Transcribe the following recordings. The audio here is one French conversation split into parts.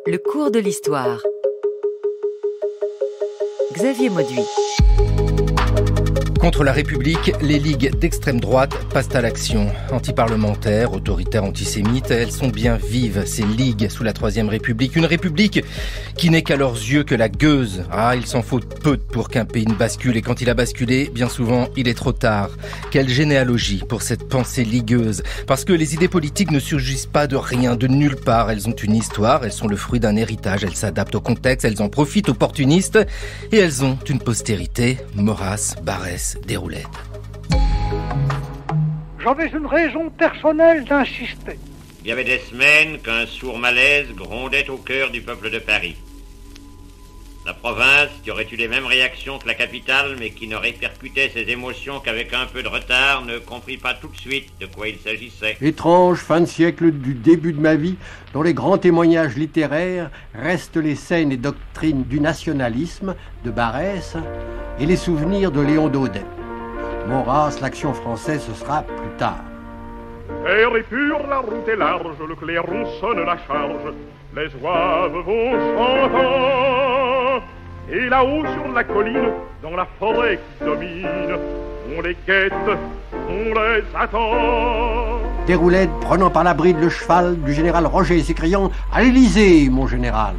Le cours de l'histoire. Xavier Mauduit. Contre la République, les ligues d'extrême droite passent à l'action. Antiparlementaires, autoritaires, antisémites, elles sont bien vives, ces ligues sous la Troisième République. Une République qui n'est qu'à leurs yeux que la gueuse. Il s'en faut peu pour qu'un pays ne bascule. Et quand il a basculé, bien souvent, il est trop tard. Quelle généalogie pour cette pensée ligueuse. Parce que les idées politiques ne surgissent pas de rien, de nulle part. Elles ont une histoire, elles sont le fruit d'un héritage. Elles s'adaptent au contexte, elles en profitent opportunistes. Et elles ont une postérité. Maurras, Barrès, Déroulède. J'avais une raison personnelle d'insister. Il y avait des semaines qu'un sourd malaise grondait au cœur du peuple de Paris. La province, qui aurait eu les mêmes réactions que la capitale, mais qui ne répercutait ses émotions qu'avec un peu de retard, ne comprit pas tout de suite de quoi il s'agissait. Étrange fin de siècle du début de ma vie, dont les grands témoignages littéraires restent les scènes et doctrines du nationalisme de Barrès et les souvenirs de Léon Daudet. Maurras, l'action française, ce sera plus tard. L'air est pur, la route est large, le clairon sonne la charge, les oives vont chantant. Et là-haut sur la colline, dans la forêt qui domine, on les guette, on les attend. Déroulède prenant par la bride le cheval du général Roger, s'écriant « À l'Élysée, mon général !»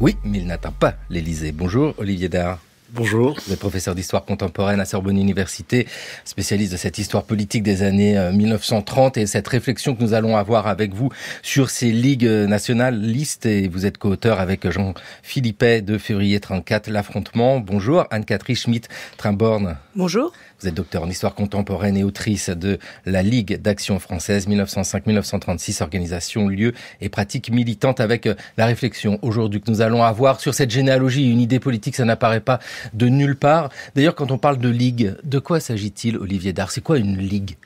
Oui, mais il n'atteint pas l'Élysée. Bonjour, Olivier Dahr. Bonjour. Vous êtes professeur d'histoire contemporaine à Sorbonne Université, spécialiste de cette histoire politique des années 1930 et cette réflexion que nous allons avoir avec vous sur ces ligues nationalistes. Et vous êtes co-auteur avec Jean Philippet de février 34, L'Affrontement. Bonjour. Anne-Catherine Schmitt-Trimborn. Bonjour. Vous êtes docteur en histoire contemporaine et autrice de la Ligue d'action française 1905-1936, organisation, lieu et pratique militante, avec la réflexion aujourd'hui que nous allons avoir sur cette généalogie. Une idée politique, ça n'apparaît pas de nulle part. D'ailleurs, quand on parle de ligue, de quoi s'agit-il, Olivier Dahr? C'est quoi une ligue?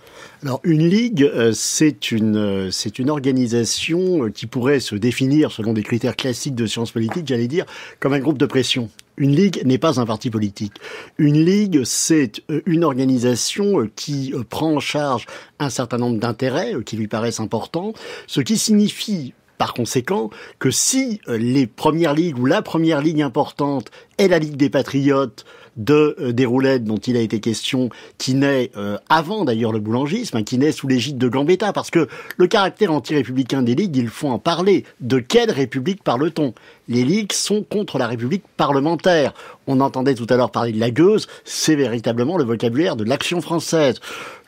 Alors, une ligue, c'est une organisation qui pourrait se définir, selon des critères classiques de sciences politiques, j'allais dire, comme un groupe de pression. Une ligue n'est pas un parti politique. Une ligue, c'est une organisation qui prend en charge un certain nombre d'intérêts qui lui paraissent importants, ce qui signifie par conséquent que si les premières ligues ou la première ligue importante est la Ligue des Patriotes de Déroulède, dont il a été question, qui naît avant d'ailleurs le boulangisme, qui naît sous l'égide de Gambetta, parce que le caractère anti-républicain des ligues, il faut en parler. De quelle république parle-t-on? Les ligues sont contre la république parlementaire. On entendait tout à l'heure parler de la gueuse, c'est véritablement le vocabulaire de l'action française.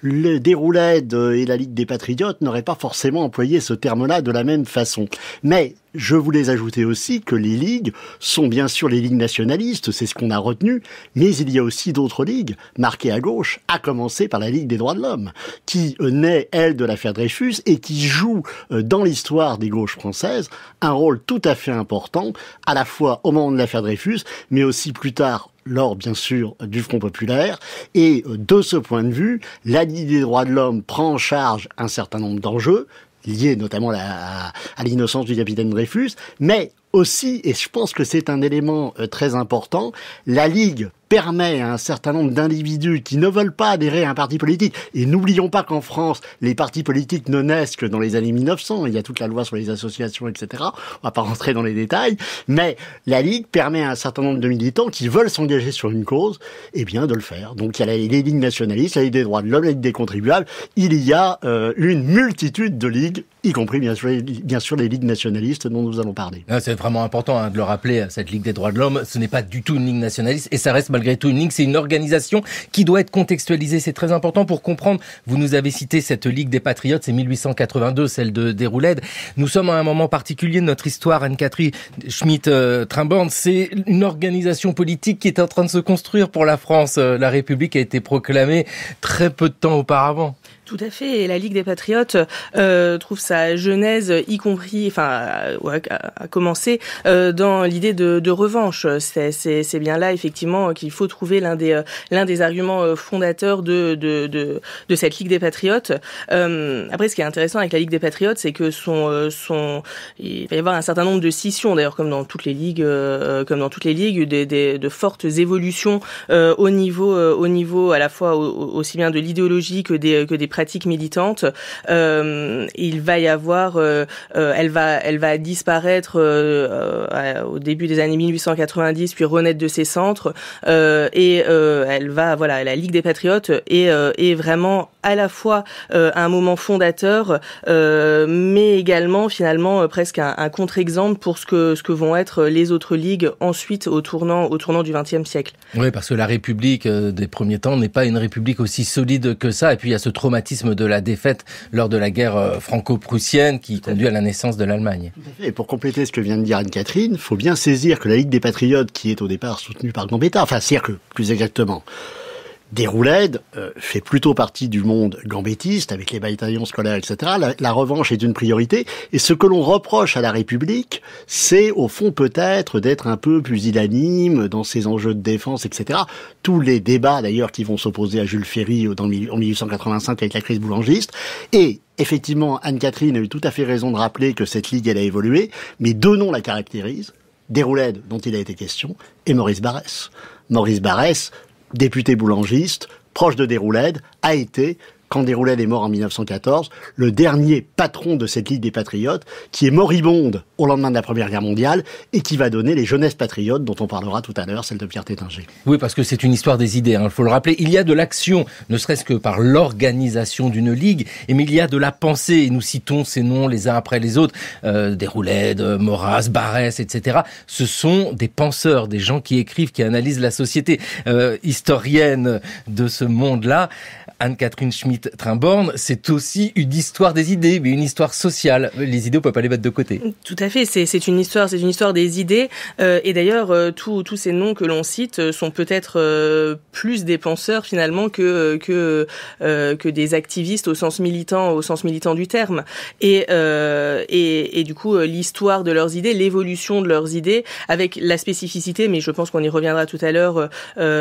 Le Déroulède et la Ligue des Patriotes n'auraient pas forcément employé ce terme-là de la même façon. Mais je voulais ajouter aussi que les ligues sont bien sûr les ligues nationalistes, c'est ce qu'on a retenu, mais il y a aussi d'autres ligues, marquées à gauche, à commencer par la Ligue des droits de l'homme, qui naît, elle, de l'affaire Dreyfus, et qui joue dans l'histoire des gauches françaises un rôle tout à fait important, à la fois au moment de l'affaire Dreyfus, mais aussi plus tard, lors, bien sûr, du Front populaire. Et de ce point de vue, la Ligue des droits de l'homme prend en charge un certain nombre d'enjeux, liés notamment à l'innocence du capitaine Dreyfus, mais aussi, et je pense que c'est un élément très important, la Ligue permet à un certain nombre d'individus qui ne veulent pas adhérer à un parti politique, et n'oublions pas qu'en France, les partis politiques ne naissent que dans les années 1900, il y a toute la loi sur les associations, etc., on va pas rentrer dans les détails, mais la Ligue permet à un certain nombre de militants qui veulent s'engager sur une cause, eh bien de le faire. Donc il y a les ligues nationalistes, la Ligue des droits de l'homme, la Ligue des contribuables, il y a une multitude de ligues, y compris bien sûr les ligues nationalistes dont nous allons parler. C'est vraiment important de le rappeler, cette Ligue des droits de l'homme, ce n'est pas du tout une ligue nationaliste, et ça reste malgré tout une ligue, c'est une organisation qui doit être contextualisée. C'est très important pour comprendre. Vous nous avez cité cette Ligue des Patriotes, c'est 1882, celle de Déroulède. Nous sommes à un moment particulier de notre histoire, Anne-Catherine Schmitt-Trimborn. C'est une organisation politique qui est en train de se construire pour la France. La République a été proclamée très peu de temps auparavant. Tout à fait. Et la Ligue des Patriotes trouve sa genèse, y compris, a commencé dans l'idée de revanche. C'est bien là, effectivement, qu'il faut trouver l'un des arguments fondateurs de cette Ligue des Patriotes. Après, ce qui est intéressant avec la Ligue des Patriotes, c'est que il va y avoir un certain nombre de scissions, d'ailleurs, comme dans toutes les ligues, de fortes évolutions au niveau à la fois aussi bien de l'idéologie que des pratique militante. Il va y avoir, elle va disparaître au début des années 1890, puis renaître de ses centres, et elle va, voilà, la Ligue des Patriotes est vraiment à la fois un moment fondateur, mais également finalement presque un contre-exemple pour ce que vont être les autres ligues ensuite au tournant du XXe siècle. Oui, parce que la République des premiers temps n'est pas une République aussi solide que ça. Et puis il y a ce traumatisme de la défaite lors de la guerre franco-prussienne qui conduit à la naissance de l'Allemagne. Tout à fait. Et pour compléter ce que vient de dire Anne-Catherine, il faut bien saisir que la Ligue des Patriotes, qui est au départ soutenue par Gambetta, enfin Cercle plus exactement, Déroulède fait plutôt partie du monde gambétiste, avec les bataillons scolaires, etc. La revanche est une priorité. Et ce que l'on reproche à la République, c'est au fond peut-être d'être un peu pusillanime dans ses enjeux de défense, etc. Tous les débats d'ailleurs qui vont s'opposer à Jules Ferry en 1885 avec la crise boulangiste. Et effectivement, Anne-Catherine a eu tout à fait raison de rappeler que cette ligue, elle a évolué. Mais deux noms la caractérisent. Déroulède, dont il a été question, et Maurice Barrès. Maurice Barrès, député boulangiste, proche de Déroulède, a été, quand Déroulède est mort en 1914, le dernier patron de cette Ligue des Patriotes, qui est moribonde au lendemain de la Première Guerre mondiale, et qui va donner les jeunesses patriotes, dont on parlera tout à l'heure, celle de Pierre Tétinger. Oui, parce que c'est une histoire des idées, il faut le rappeler. Il y a de l'action, ne serait-ce que par l'organisation d'une ligue, mais il y a de la pensée, et nous citons ces noms les uns après les autres, Déroulède, Maurras, Barrès, etc. Ce sont des penseurs, des gens qui écrivent, qui analysent la société. Historienne de ce monde-là, Anne-Catherine Schmitt-Trimborn, c'est aussi une histoire des idées, mais une histoire sociale. Les idées, on peut pas les mettre de côté. Tout à fait, c'est une histoire des idées. Et d'ailleurs, tous ces noms que l'on cite sont peut-être plus des penseurs finalement que des activistes au sens militant du terme. Et du coup, l'histoire de leurs idées, l'évolution de leurs idées, avec la spécificité, mais je pense qu'on y reviendra tout à l'heure,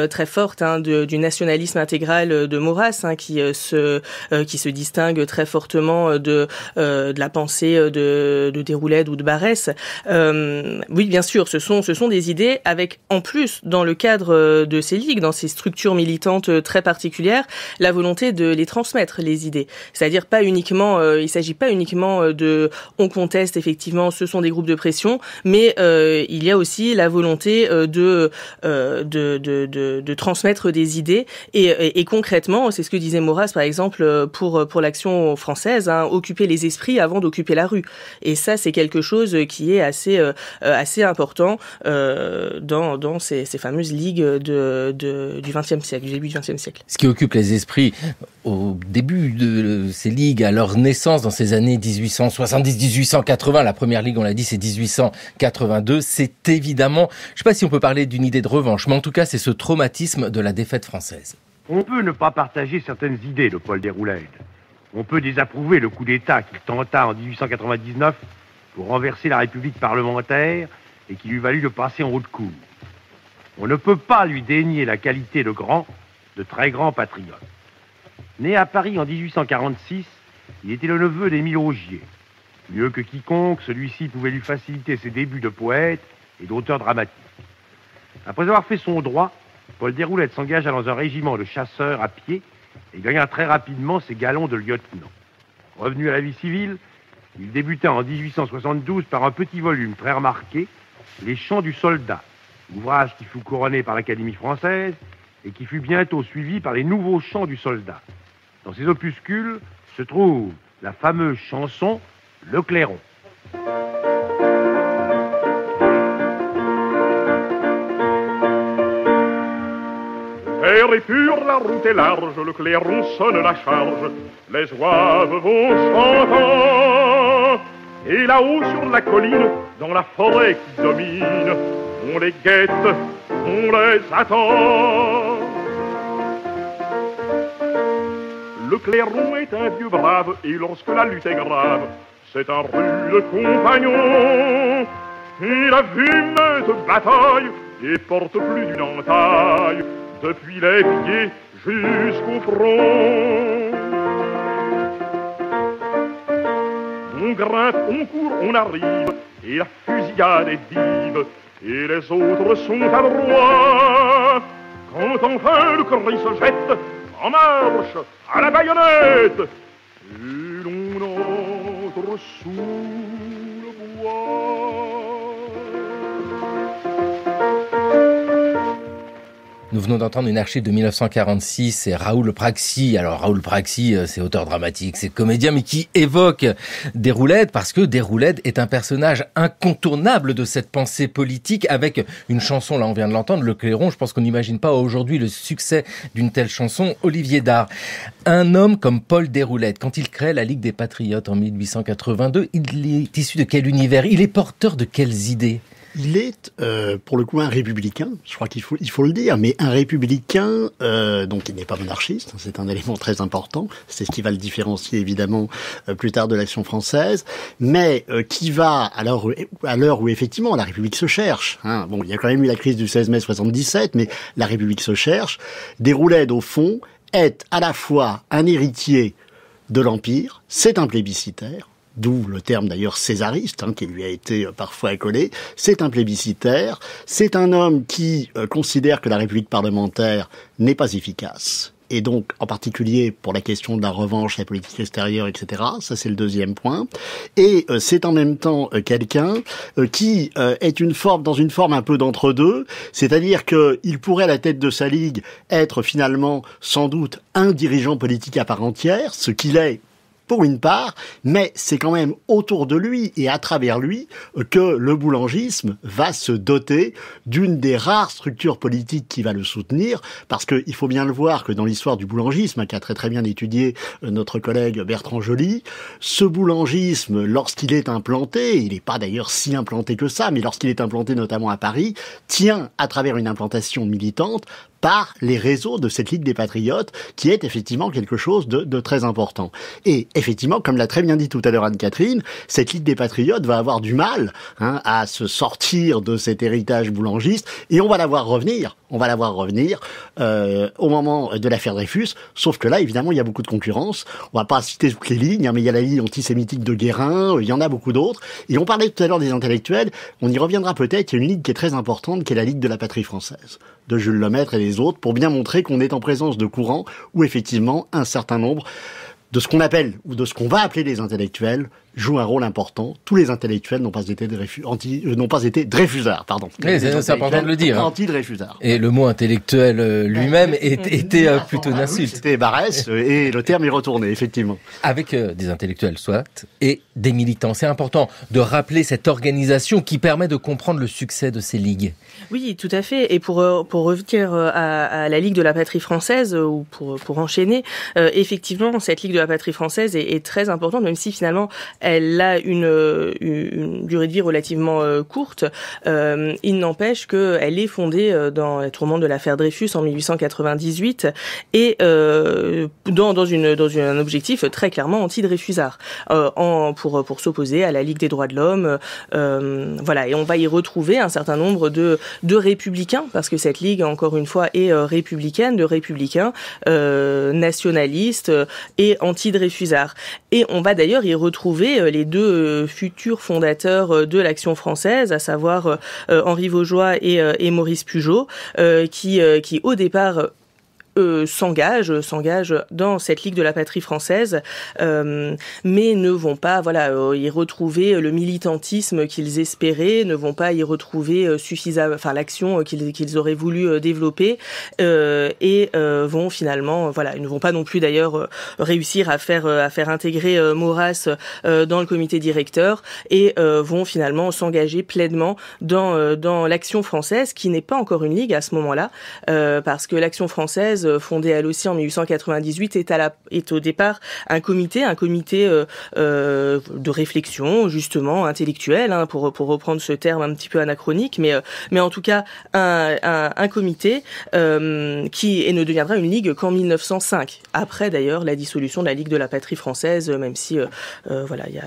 très forte, du nationalisme intégral de Maurras. Qui se distingue très fortement de la pensée de Déroulède ou de Barrès. Oui, bien sûr, ce sont des idées avec, en plus, dans le cadre de ces ligues, dans ces structures militantes très particulières, la volonté de les transmettre, les idées. C'est-à-dire il s'agit pas uniquement de on conteste, effectivement, ce sont des groupes de pression, mais il y a aussi la volonté de transmettre des idées et concrètement, c'est ce que disait Maurras, par exemple, pour l'action française, occuper les esprits avant d'occuper la rue. Et ça, c'est quelque chose qui est assez important dans ces fameuses ligues du XXe siècle, du début du XXe siècle. Ce qui occupe les esprits au début de ces ligues, à leur naissance dans ces années 1870-1880, la première ligue, on l'a dit, c'est 1882, c'est évidemment, je ne sais pas si on peut parler d'une idée de revanche, mais en tout cas, c'est ce traumatisme de la défaite française. On peut ne pas partager certaines idées de Paul Déroulède. On peut désapprouver le coup d'État qu'il tenta en 1899 pour renverser la République parlementaire et qui lui valut de passer en haute cour. On ne peut pas lui dénier la qualité de très grand patriote. Né à Paris en 1846, il était le neveu d'Émile Augier. Mieux que quiconque, celui-ci pouvait lui faciliter ses débuts de poète et d'auteur dramatique. Après avoir fait son droit, Paul Déroulède s'engagea dans un régiment de chasseurs à pied et gagna très rapidement ses galons de lieutenant. Revenu à la vie civile, il débuta en 1872 par un petit volume très remarqué, Les Chants du Soldat, ouvrage qui fut couronné par l'Académie française et qui fut bientôt suivi par les Nouveaux Chants du Soldat. Dans ces opuscules se trouve la fameuse chanson « Le Clairon ». L'air est pur, la route est large, le clairon sonne la charge, les oives vont chantant. Et là-haut sur la colline, dans la forêt qui domine, on les guette, on les attend. Le clairon est un vieux brave, et lorsque la lutte est grave, c'est un rude compagnon. Il a vu meute bataille, et porte plus d'une entaille, depuis les pieds jusqu'au front. On grimpe, on court, on arrive, et la fusillade est vive, et les autres sont à droite. Quand enfin le cri se jette, en marche, à la baïonnette, et l'on entre sous le bois. Nous venons d'entendre une archive de 1946, c'est Raoul Praxi. Alors Raoul Praxi, c'est auteur dramatique, c'est comédien, mais qui évoque Déroulède, parce que Déroulède est un personnage incontournable de cette pensée politique, avec une chanson, là on vient de l'entendre, Le Clairon. Je pense qu'on n'imagine pas aujourd'hui le succès d'une telle chanson. Olivier Dard, un homme comme Paul Déroulède, quand il crée la Ligue des Patriotes en 1882, il est issu de quel univers? Il est porteur de quelles idées? Il est, pour le coup, un républicain, je crois qu'il faut le dire, mais un républicain, donc il n'est pas monarchiste, c'est un élément très important, c'est ce qui va le différencier évidemment plus tard de l'Action française, mais qui va, à l'heure où effectivement la République se cherche, hein, bon, il y a quand même eu la crise du 16 mai 77, mais la République se cherche, Déroulède, au fond, est à la fois un héritier de l'Empire, c'est un plébiscitaire, d'où le terme d'ailleurs césariste, hein, qui lui a été parfois accolé. C'est un plébiscitaire, c'est un homme qui considère que la République parlementaire n'est pas efficace. Et donc, en particulier pour la question de la revanche, la politique extérieure, etc. Ça, c'est le deuxième point. Et c'est en même temps quelqu'un qui est dans une forme un peu d'entre-deux, c'est-à-dire qu'il pourrait, à la tête de sa ligue, être finalement, sans doute, un dirigeant politique à part entière, ce qu'il est pour une part, mais c'est quand même autour de lui et à travers lui que le boulangisme va se doter d'une des rares structures politiques qui va le soutenir, parce que il faut bien le voir que dans l'histoire du boulangisme, qu'a très très bien étudié notre collègue Bertrand Joly, ce boulangisme, lorsqu'il est implanté, il n'est pas d'ailleurs si implanté que ça, mais lorsqu'il est implanté notamment à Paris, tient à travers une implantation militante par les réseaux de cette Ligue des Patriotes, qui est effectivement quelque chose de très important. Et effectivement, comme l'a très bien dit tout à l'heure Anne-Catherine, cette Ligue des Patriotes va avoir du mal à se sortir de cet héritage boulangiste, et on va la voir revenir au moment de l'affaire Dreyfus, sauf que là, évidemment, il y a beaucoup de concurrence. On va pas citer toutes les lignes, mais il y a la ligne antisémitique de Guérin, il y en a beaucoup d'autres. Et on parlait tout à l'heure des intellectuels, on y reviendra peut-être, il y a une ligue qui est très importante, qui est la Ligue de la Patrie française, de Jules Lemaître et des autres, pour bien montrer qu'on est en présence de courants où effectivement un certain nombre de ce qu'on appelle, ou de ce qu'on va appeler les intellectuels, jouent un rôle important. Tous les intellectuels n'ont pas été Dreyfusards, pardon. Oui, c'est important de le dire. Anti-Dreyfusards. Et le mot intellectuel lui-même était plutôt une insulte. C'était Barès, et le terme est retourné, effectivement. Avec des intellectuels, soit, et des militants. C'est important de rappeler cette organisation qui permet de comprendre le succès de ces ligues. Oui, tout à fait. Et pour revenir à la Ligue de la Patrie française, ou pour enchaîner, effectivement, cette Ligue de la Patrie française est très importante, même si finalement elle a une durée de vie relativement courte. Il n'empêche qu'elle est fondée dans la tourmente de l'affaire Dreyfus en 1898 et dans un objectif très clairement anti-Dreyfusard, pour s'opposer à la Ligue des droits de l'homme. Voilà, et on va y retrouver un certain nombre de républicains, parce que cette ligue, encore une fois, est républicaine, de républicains nationalistes et anti-Dreyfusards. Et on va d'ailleurs y retrouver les deux futurs fondateurs de l'Action française, à savoir Henri Vaugeois et Maurice Pujolt, qui au départ s'engagent dans cette Ligue de la Patrie française, mais ne vont pas y retrouver le militantisme qu'ils espéraient, ne vont pas y retrouver l'action qu'ils auraient voulu développer, et vont finalement ils ne vont pas non plus d'ailleurs réussir à faire intégrer Maurras dans le comité directeur, et vont finalement s'engager pleinement dans l'Action française, qui n'est pas encore une ligue à ce moment-là, parce que l'Action française, fondée elle aussi en 1898, est au départ un comité de réflexion, justement intellectuelle, pour reprendre ce terme un petit peu anachronique, mais en tout cas un comité qui ne deviendra une ligue qu'en 1905, après d'ailleurs la dissolution de la Ligue de la Patrie française, même si il y a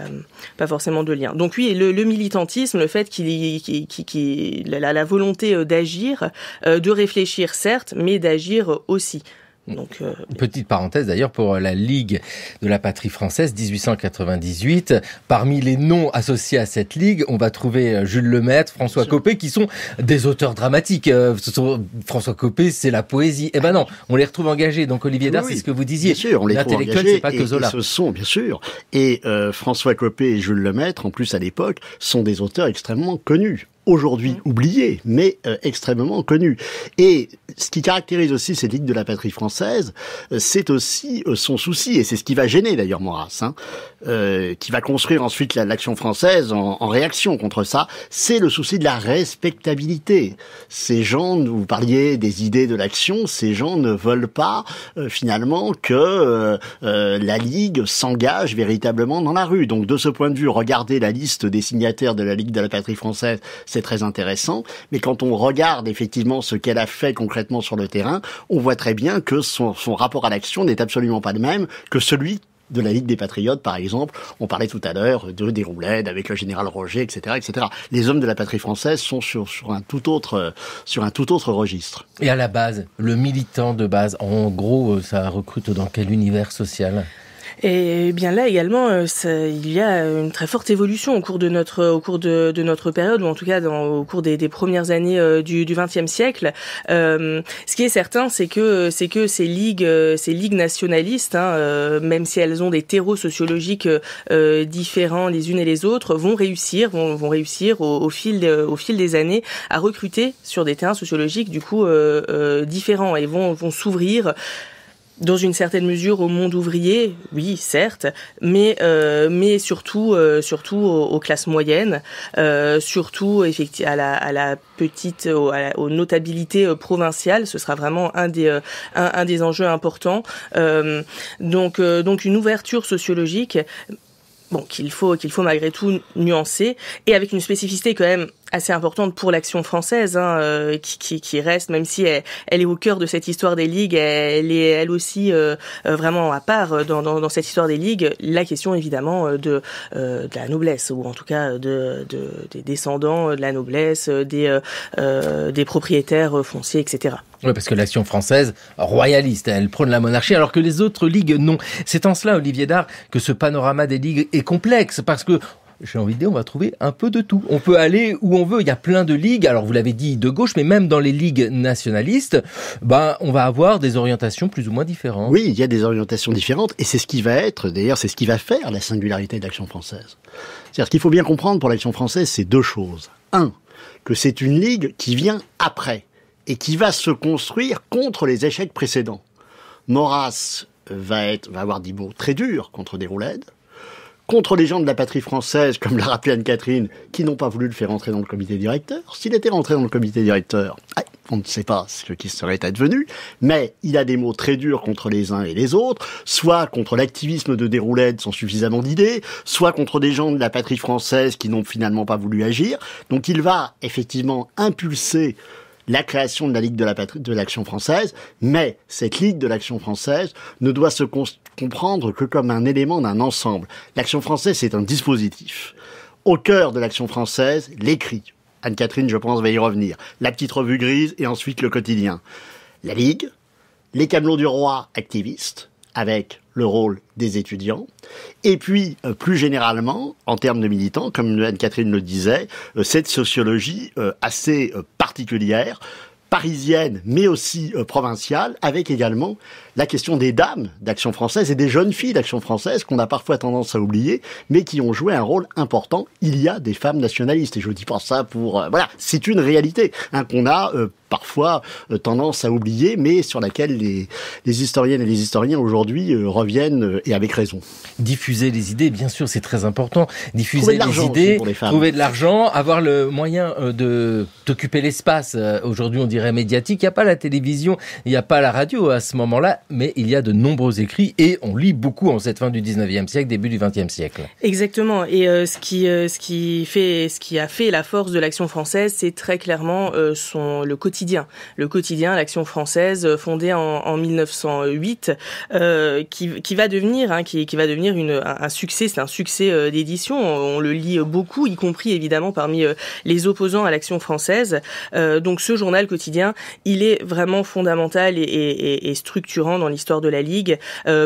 pas forcément de lien. Donc oui, le militantisme, le fait qu'il a la volonté d'agir, de réfléchir certes, mais d'agir aussi. Donc, petite parenthèse d'ailleurs pour la Ligue de la patrie française 1898. Parmi les noms associés à cette ligue, on va trouver Jules Lemaître, François Coppée, qui sont des auteurs dramatiques. François Coppée, c'est la poésie. Eh ben non, on les retrouve engagés. Donc Olivier Dard, c'est ce que vous disiez. Bien sûr, on les trouve L'intellectuel, engagés. c'est pas que Zola. Et ce sont, bien sûr. Et François Coppée et Jules Lemaître, en plus à l'époque, sont des auteurs extrêmement connus. Aujourd'hui oubliés, mais extrêmement connus. Et ce qui caractérise aussi cette Ligue de la patrie française, c'est aussi son souci, et c'est ce qui va gêner d'ailleurs Maurras, qui va construire ensuite l'action française en réaction contre ça, c'est le souci de la respectabilité. Ces gens, vous parliez des idées de l'action, ces gens ne veulent pas finalement que la Ligue s'engage véritablement dans la rue. Donc de ce point de vue, regardez la liste des signataires de la Ligue de la patrie française, c'est très intéressant, mais quand on regarde effectivement ce qu'elle a fait concrètement sur le terrain, on voit très bien que son rapport à l'action n'est absolument pas le même que celui de la Ligue des Patriotes, par exemple. On parlait tout à l'heure de Déroulède avec le général Roger, etc., etc. Les hommes de la patrie française sont sur un tout autre registre. Et à la base, le militant de base, en gros, ça recrute dans quel univers social ? Et bien là également, il y a une très forte évolution au cours de notre période, ou en tout cas au cours des premières années du XXe siècle. Ce qui est certain, c'est que ces ligues nationalistes, même si elles ont des terreaux sociologiques différents les unes et les autres, vont réussir au fil des années à recruter sur des terrains sociologiques du coup différents, et vont s'ouvrir dans une certaine mesure au monde ouvrier, oui, certes, mais surtout aux classes moyennes, surtout effectivement à la petite, aux notabilités provinciales. Ce sera vraiment un des enjeux importants. Donc une ouverture sociologique, bon, qu'il faut malgré tout nuancer, et avec une spécificité quand même assez importante pour l'action française, qui reste, même si elle est au cœur de cette histoire des ligues, elle est elle aussi vraiment à part dans cette histoire des ligues, la question évidemment de la noblesse, ou en tout cas des descendants de la noblesse, des propriétaires fonciers, etc. Oui, parce que l'action française, royaliste, elle prône la monarchie, alors que les autres ligues, non. C'est en cela, Olivier Dard, que ce panorama des ligues est complexe, parce que j'ai envie de dire, on va trouver un peu de tout. On peut aller où on veut. Il y a plein de ligues. Alors, vous l'avez dit, de gauche, mais même dans les ligues nationalistes, on va avoir des orientations plus ou moins différentes. Oui, il y a des orientations différentes. Et c'est ce qui va être, d'ailleurs, c'est ce qui va faire la singularité de l'action française. C'est-à-dire, ce qu'il faut bien comprendre pour l'action française, c'est deux choses. Un, que c'est une ligue qui vient après et qui va se construire contre les échecs précédents. Maurras va avoir des mots très durs contre Déroulède, contre les gens de la patrie française, comme l'a rappelé Anne-Catherine, qui n'ont pas voulu le faire rentrer dans le comité directeur. S'il était rentré dans le comité directeur, on ne sait pas ce qui serait advenu, mais il a des mots très durs contre les uns et les autres, soit contre l'activisme de Déroulède sans suffisamment d'idées, soit contre des gens de la patrie française qui n'ont finalement pas voulu agir. Donc il va effectivement impulser la création de la Ligue de l'Action française, mais cette Ligue de l'Action française ne doit se comprendre que comme un élément d'un ensemble. L'Action française, c'est un dispositif. Au cœur de l'Action française, l'écrit. Anne-Catherine, je pense, va y revenir. La petite revue grise et ensuite le quotidien. La Ligue, les Camelots du Roi activistes, avec le rôle des étudiants, et puis plus généralement, en termes de militants, comme Anne-Catherine le disait, cette sociologie assez particulière, parisienne, mais aussi provinciale, avec également la question des dames d'Action française et des jeunes filles d'Action française qu'on a parfois tendance à oublier, mais qui ont joué un rôle important. Il y a des femmes nationalistes, et je dis pas ça pour... voilà, c'est une réalité qu'on a parfois tendance à oublier, mais sur laquelle les historiennes et les historiens aujourd'hui reviennent, et avec raison. Diffuser les idées, bien sûr, c'est très important. Diffuser les idées, trouver de l'argent, avoir le moyen d'occuper l'espace. Aujourd'hui, on dirait médiatique. Il n'y a pas la télévision, il n'y a pas la radio à ce moment-là, mais il y a de nombreux écrits et on lit beaucoup en cette fin du 19e siècle, début du 20e siècle. Exactement. Et ce qui a fait la force de l'Action française, c'est très clairement le quotidien quotidien. Le quotidien, l'Action française, fondée en 1908, qui va devenir un succès. C'est un succès d'édition. On le lit beaucoup, y compris évidemment parmi les opposants à l'Action française. Donc ce journal quotidien, il est vraiment fondamental et structurant dans l'histoire de la Ligue,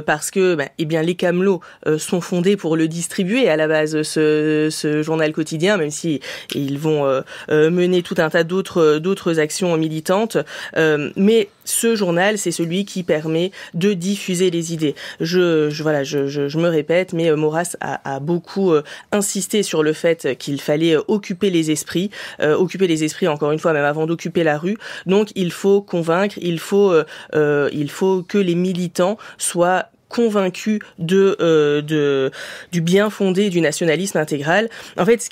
parce que les camelots sont fondés pour le distribuer à la base, ce journal quotidien, même si ils vont mener tout un tas d'autres actions militantes, mais ce journal, c'est celui qui permet de diffuser les idées. Je me répète, mais Maurras a beaucoup insisté sur le fait qu'il fallait occuper les esprits encore une fois, même avant d'occuper la rue. Donc il faut convaincre, il faut que les militants soient convaincus du bien fondé du nationalisme intégral. En fait, ce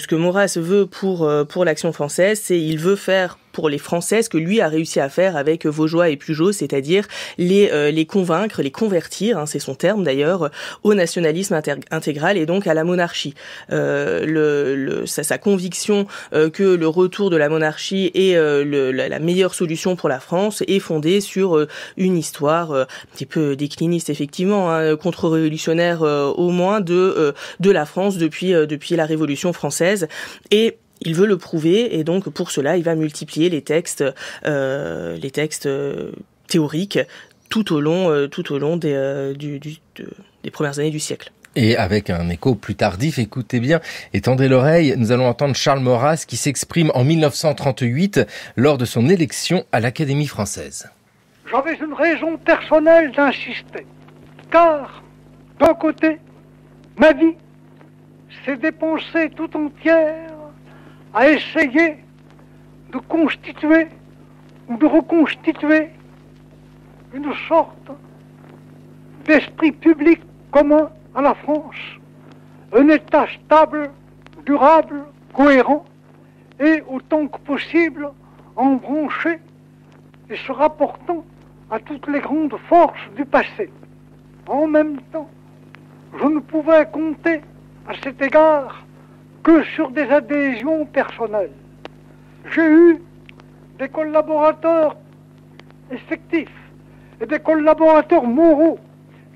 que Maurras veut pour l'Action française, c'est il veut faire pour les Français ce que lui a réussi à faire avec Vaugeois et Pujol, c'est-à-dire les convaincre, les convertir, c'est son terme d'ailleurs, au nationalisme intégral et donc à la monarchie. Sa conviction que le retour de la monarchie est la meilleure solution pour la France est fondée sur une histoire un petit peu décliniste effectivement, contre-révolutionnaire au moins de la France depuis la Révolution française. Et il veut le prouver, et donc pour cela, il va multiplier les textes théoriques tout au long des premières années du siècle. Et avec un écho plus tardif, écoutez bien et tendez l'oreille, nous allons entendre Charles Maurras qui s'exprime en 1938 lors de son élection à l'Académie française. J'avais une raison personnelle d'insister, car, d'un côté, ma vie s'est dépensée tout entière à essayer de constituer ou de reconstituer une sorte d'esprit public commun à la France, un État stable, durable, cohérent et autant que possible embranché et se rapportant à toutes les grandes forces du passé. En même temps, je ne pouvais compter à cet égard que sur des adhésions personnelles. J'ai eu des collaborateurs effectifs et des collaborateurs moraux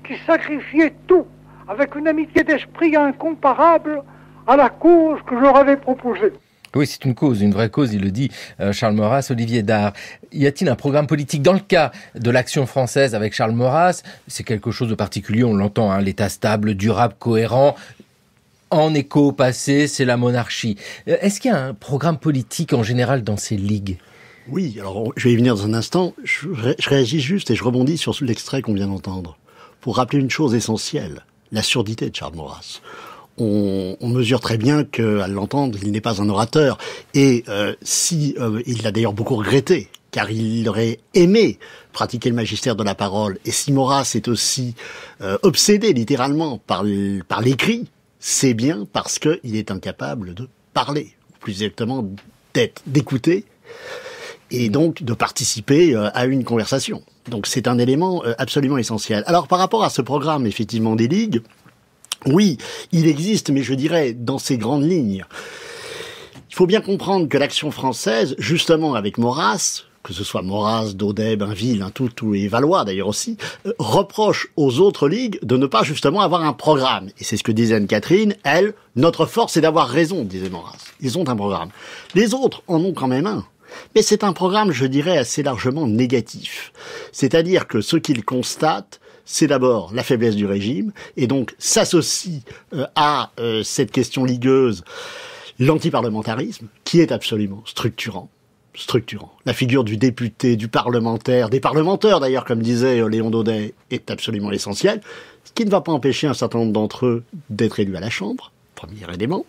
qui sacrifiaient tout avec une amitié d'esprit incomparable à la cause que je leur avais proposée. Oui, c'est une cause, une vraie cause, il le dit Charles Maurras. Olivier Dard, y a-t-il un programme politique dans le cas de l'Action française avec Charles Maurras? C'est quelque chose de particulier, on l'entend, l'État stable, durable, cohérent. En écho au passé, c'est la monarchie. Est-ce qu'il y a un programme politique en général dans ces ligues? Oui, alors je vais y venir dans un instant. Je réagis juste et je rebondis sur l'extrait qu'on vient d'entendre pour rappeler une chose essentielle, la surdité de Charles Maurras. On mesure très bien qu'à l'entendre, il n'est pas un orateur. Et il l'a d'ailleurs beaucoup regretté, car il aurait aimé pratiquer le magistère de la parole. Et si Maurras est aussi obsédé littéralement par l'écrit, c'est bien parce qu'il est incapable de parler, ou plus exactement d'écouter, et donc de participer à une conversation. Donc c'est un élément absolument essentiel. Alors par rapport à ce programme, effectivement, des ligues, oui, il existe, mais je dirais dans ses grandes lignes. Il faut bien comprendre que l'Action française, justement avec Maurras, que ce soit Maurras, Daudet, Bainville, tout et Valois d'ailleurs aussi, reproche aux autres ligues de ne pas justement avoir un programme. Et c'est ce que disait Anne-Catherine, elle, notre force c'est d'avoir raison, disait Maurras. Ils ont un programme. Les autres en ont quand même un. Mais c'est un programme, je dirais, assez largement négatif. C'est-à-dire que ce qu'ils constatent, c'est d'abord la faiblesse du régime, et donc s'associe à cette question ligueuse l'antiparlementarisme, qui est absolument structurant. La figure du député, du parlementaire, des parlementaires d'ailleurs, comme disait Léon Daudet, est absolument essentielle, ce qui ne va pas empêcher un certain nombre d'entre eux d'être élus à la Chambre. Premier élément.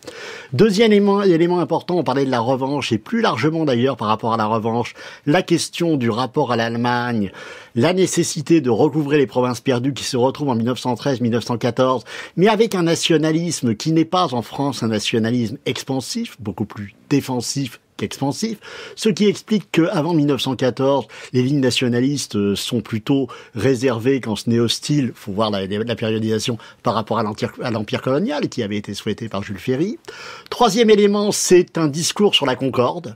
Deuxième élément important, on parlait de la revanche, et plus largement d'ailleurs par rapport à la revanche, la question du rapport à l'Allemagne, la nécessité de recouvrer les provinces perdues qui se retrouvent en 1913-1914, mais avec un nationalisme qui n'est pas en France un nationalisme expansif, beaucoup plus défensif qu'expansif, ce qui explique qu'avant 1914, les lignes nationalistes sont plutôt réservées quand ce n'est hostile, faut voir la périodisation par rapport à l'empire colonial qui avait été souhaité par Jules Ferry. Troisième élément, c'est un discours sur la concorde.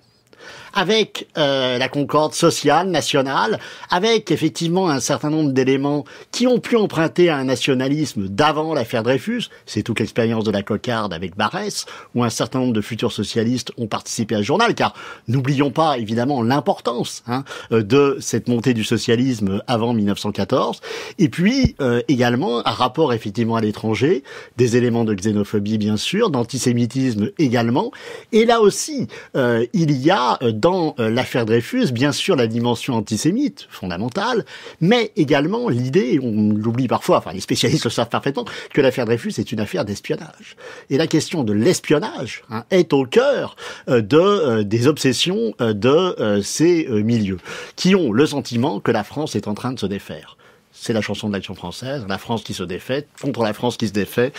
avec la concorde sociale, nationale, avec effectivement un certain nombre d'éléments qui ont pu emprunter à un nationalisme d'avant l'affaire Dreyfus. C'est toute l'expérience de la cocarde avec Barrès, où un certain nombre de futurs socialistes ont participé à ce journal, car n'oublions pas évidemment l'importance de cette montée du socialisme avant 1914. Et puis également un rapport effectivement à l'étranger, des éléments de xénophobie bien sûr, d'antisémitisme également. Et là aussi, il y a dans l'affaire Dreyfus, bien sûr, la dimension antisémite fondamentale, mais également l'idée, on l'oublie parfois, enfin les spécialistes le savent parfaitement, que l'affaire Dreyfus est une affaire d'espionnage. Et la question de l'espionnage est au cœur des obsessions de ces milieux, qui ont le sentiment que la France est en train de se défaire. C'est la chanson de l'Action française, la France qui se défait, contre la France qui se défait,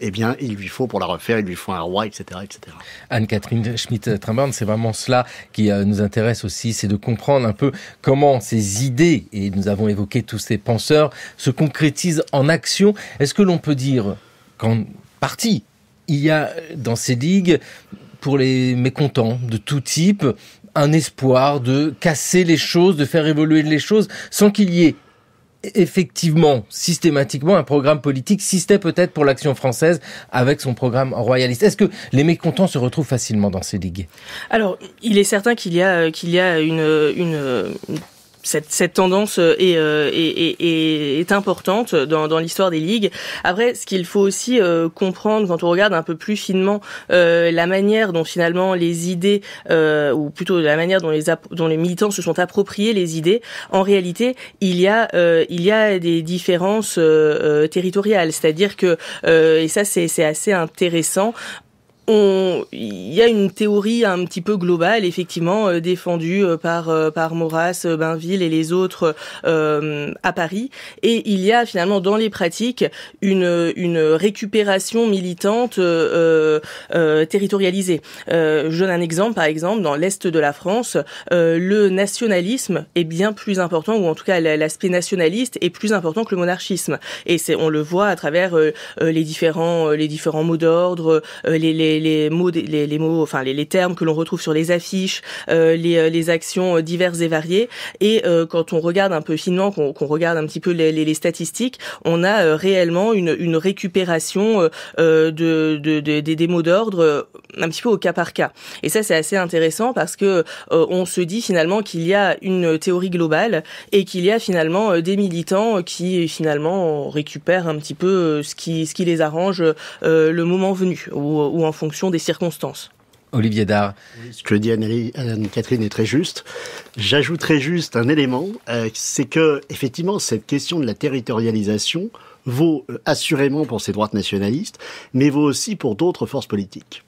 eh bien, il lui faut, pour la refaire, il lui faut un roi, etc., etc. Anne-Catherine Schmitt-Trimborn, c'est vraiment cela qui nous intéresse aussi, c'est de comprendre un peu comment ces idées, et nous avons évoqué tous ces penseurs, se concrétisent en action. Est-ce que l'on peut dire qu'en partie, il y a dans ces ligues, pour les mécontents de tout type, un espoir de casser les choses, de faire évoluer les choses, sans qu'il y ait effectivement, systématiquement, un programme politique, si c'était peut-être pour l'Action française avec son programme royaliste. Est-ce que les mécontents se retrouvent facilement dans ces ligues ? Alors, il est certain qu'il y a cette tendance est importante dans l'histoire des ligues. Après, ce qu'il faut aussi comprendre quand on regarde un peu plus finement la manière dont finalement les idées, ou plutôt la manière dont les militants se sont appropriés les idées, en réalité, il y a des différences territoriales. C'est-à-dire que, et ça c'est assez intéressant, il y a une théorie un petit peu globale, effectivement, défendue par Maurras, Bainville et les autres à Paris. Et il y a finalement dans les pratiques une récupération militante territorialisée. Je donne un exemple, par exemple, dans l'Est de la France, le nationalisme est bien plus important, ou en tout cas l'aspect nationaliste est plus important que le monarchisme. Et on le voit à travers les différents mots d'ordre, les mots, enfin les termes que l'on retrouve sur les affiches, les actions diverses et variées. Et quand on regarde un peu finement, qu'on regarde un petit peu les statistiques, on a réellement une récupération des mots d'ordre un petit peu au cas par cas. Et ça, c'est assez intéressant parce que on se dit finalement qu'il y a une théorie globale et qu'il y a finalement des militants qui finalement récupèrent un petit peu ce qui les arrange le moment venu ou en fonction des circonstances. Olivier Dard. Ce que dit Anne-Catherine est très juste. J'ajouterai juste un élément, c'est que effectivement cette question de la territorialisation vaut assurément pour ces droites nationalistes, mais vaut aussi pour d'autres forces politiques,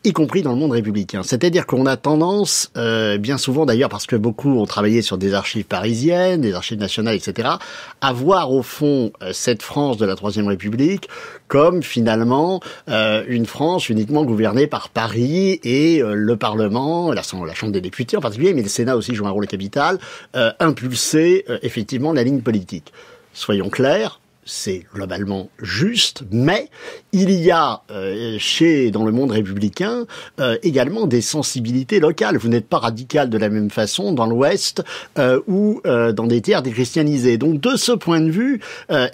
y compris dans le monde républicain. C'est-à-dire qu'on a tendance, bien souvent d'ailleurs, parce que beaucoup ont travaillé sur des archives parisiennes, des archives nationales, etc., à voir au fond cette France de la Troisième République comme finalement une France uniquement gouvernée par Paris et le Parlement, la Chambre des députés en particulier, mais le Sénat aussi joue un rôle capital, impulser effectivement la ligne politique. Soyons clairs, c'est globalement juste, mais il y a dans le monde républicain également des sensibilités locales. Vous n'êtes pas radical de la même façon dans l'Ouest ou dans des terres déchristianisées. Donc de ce point de vue,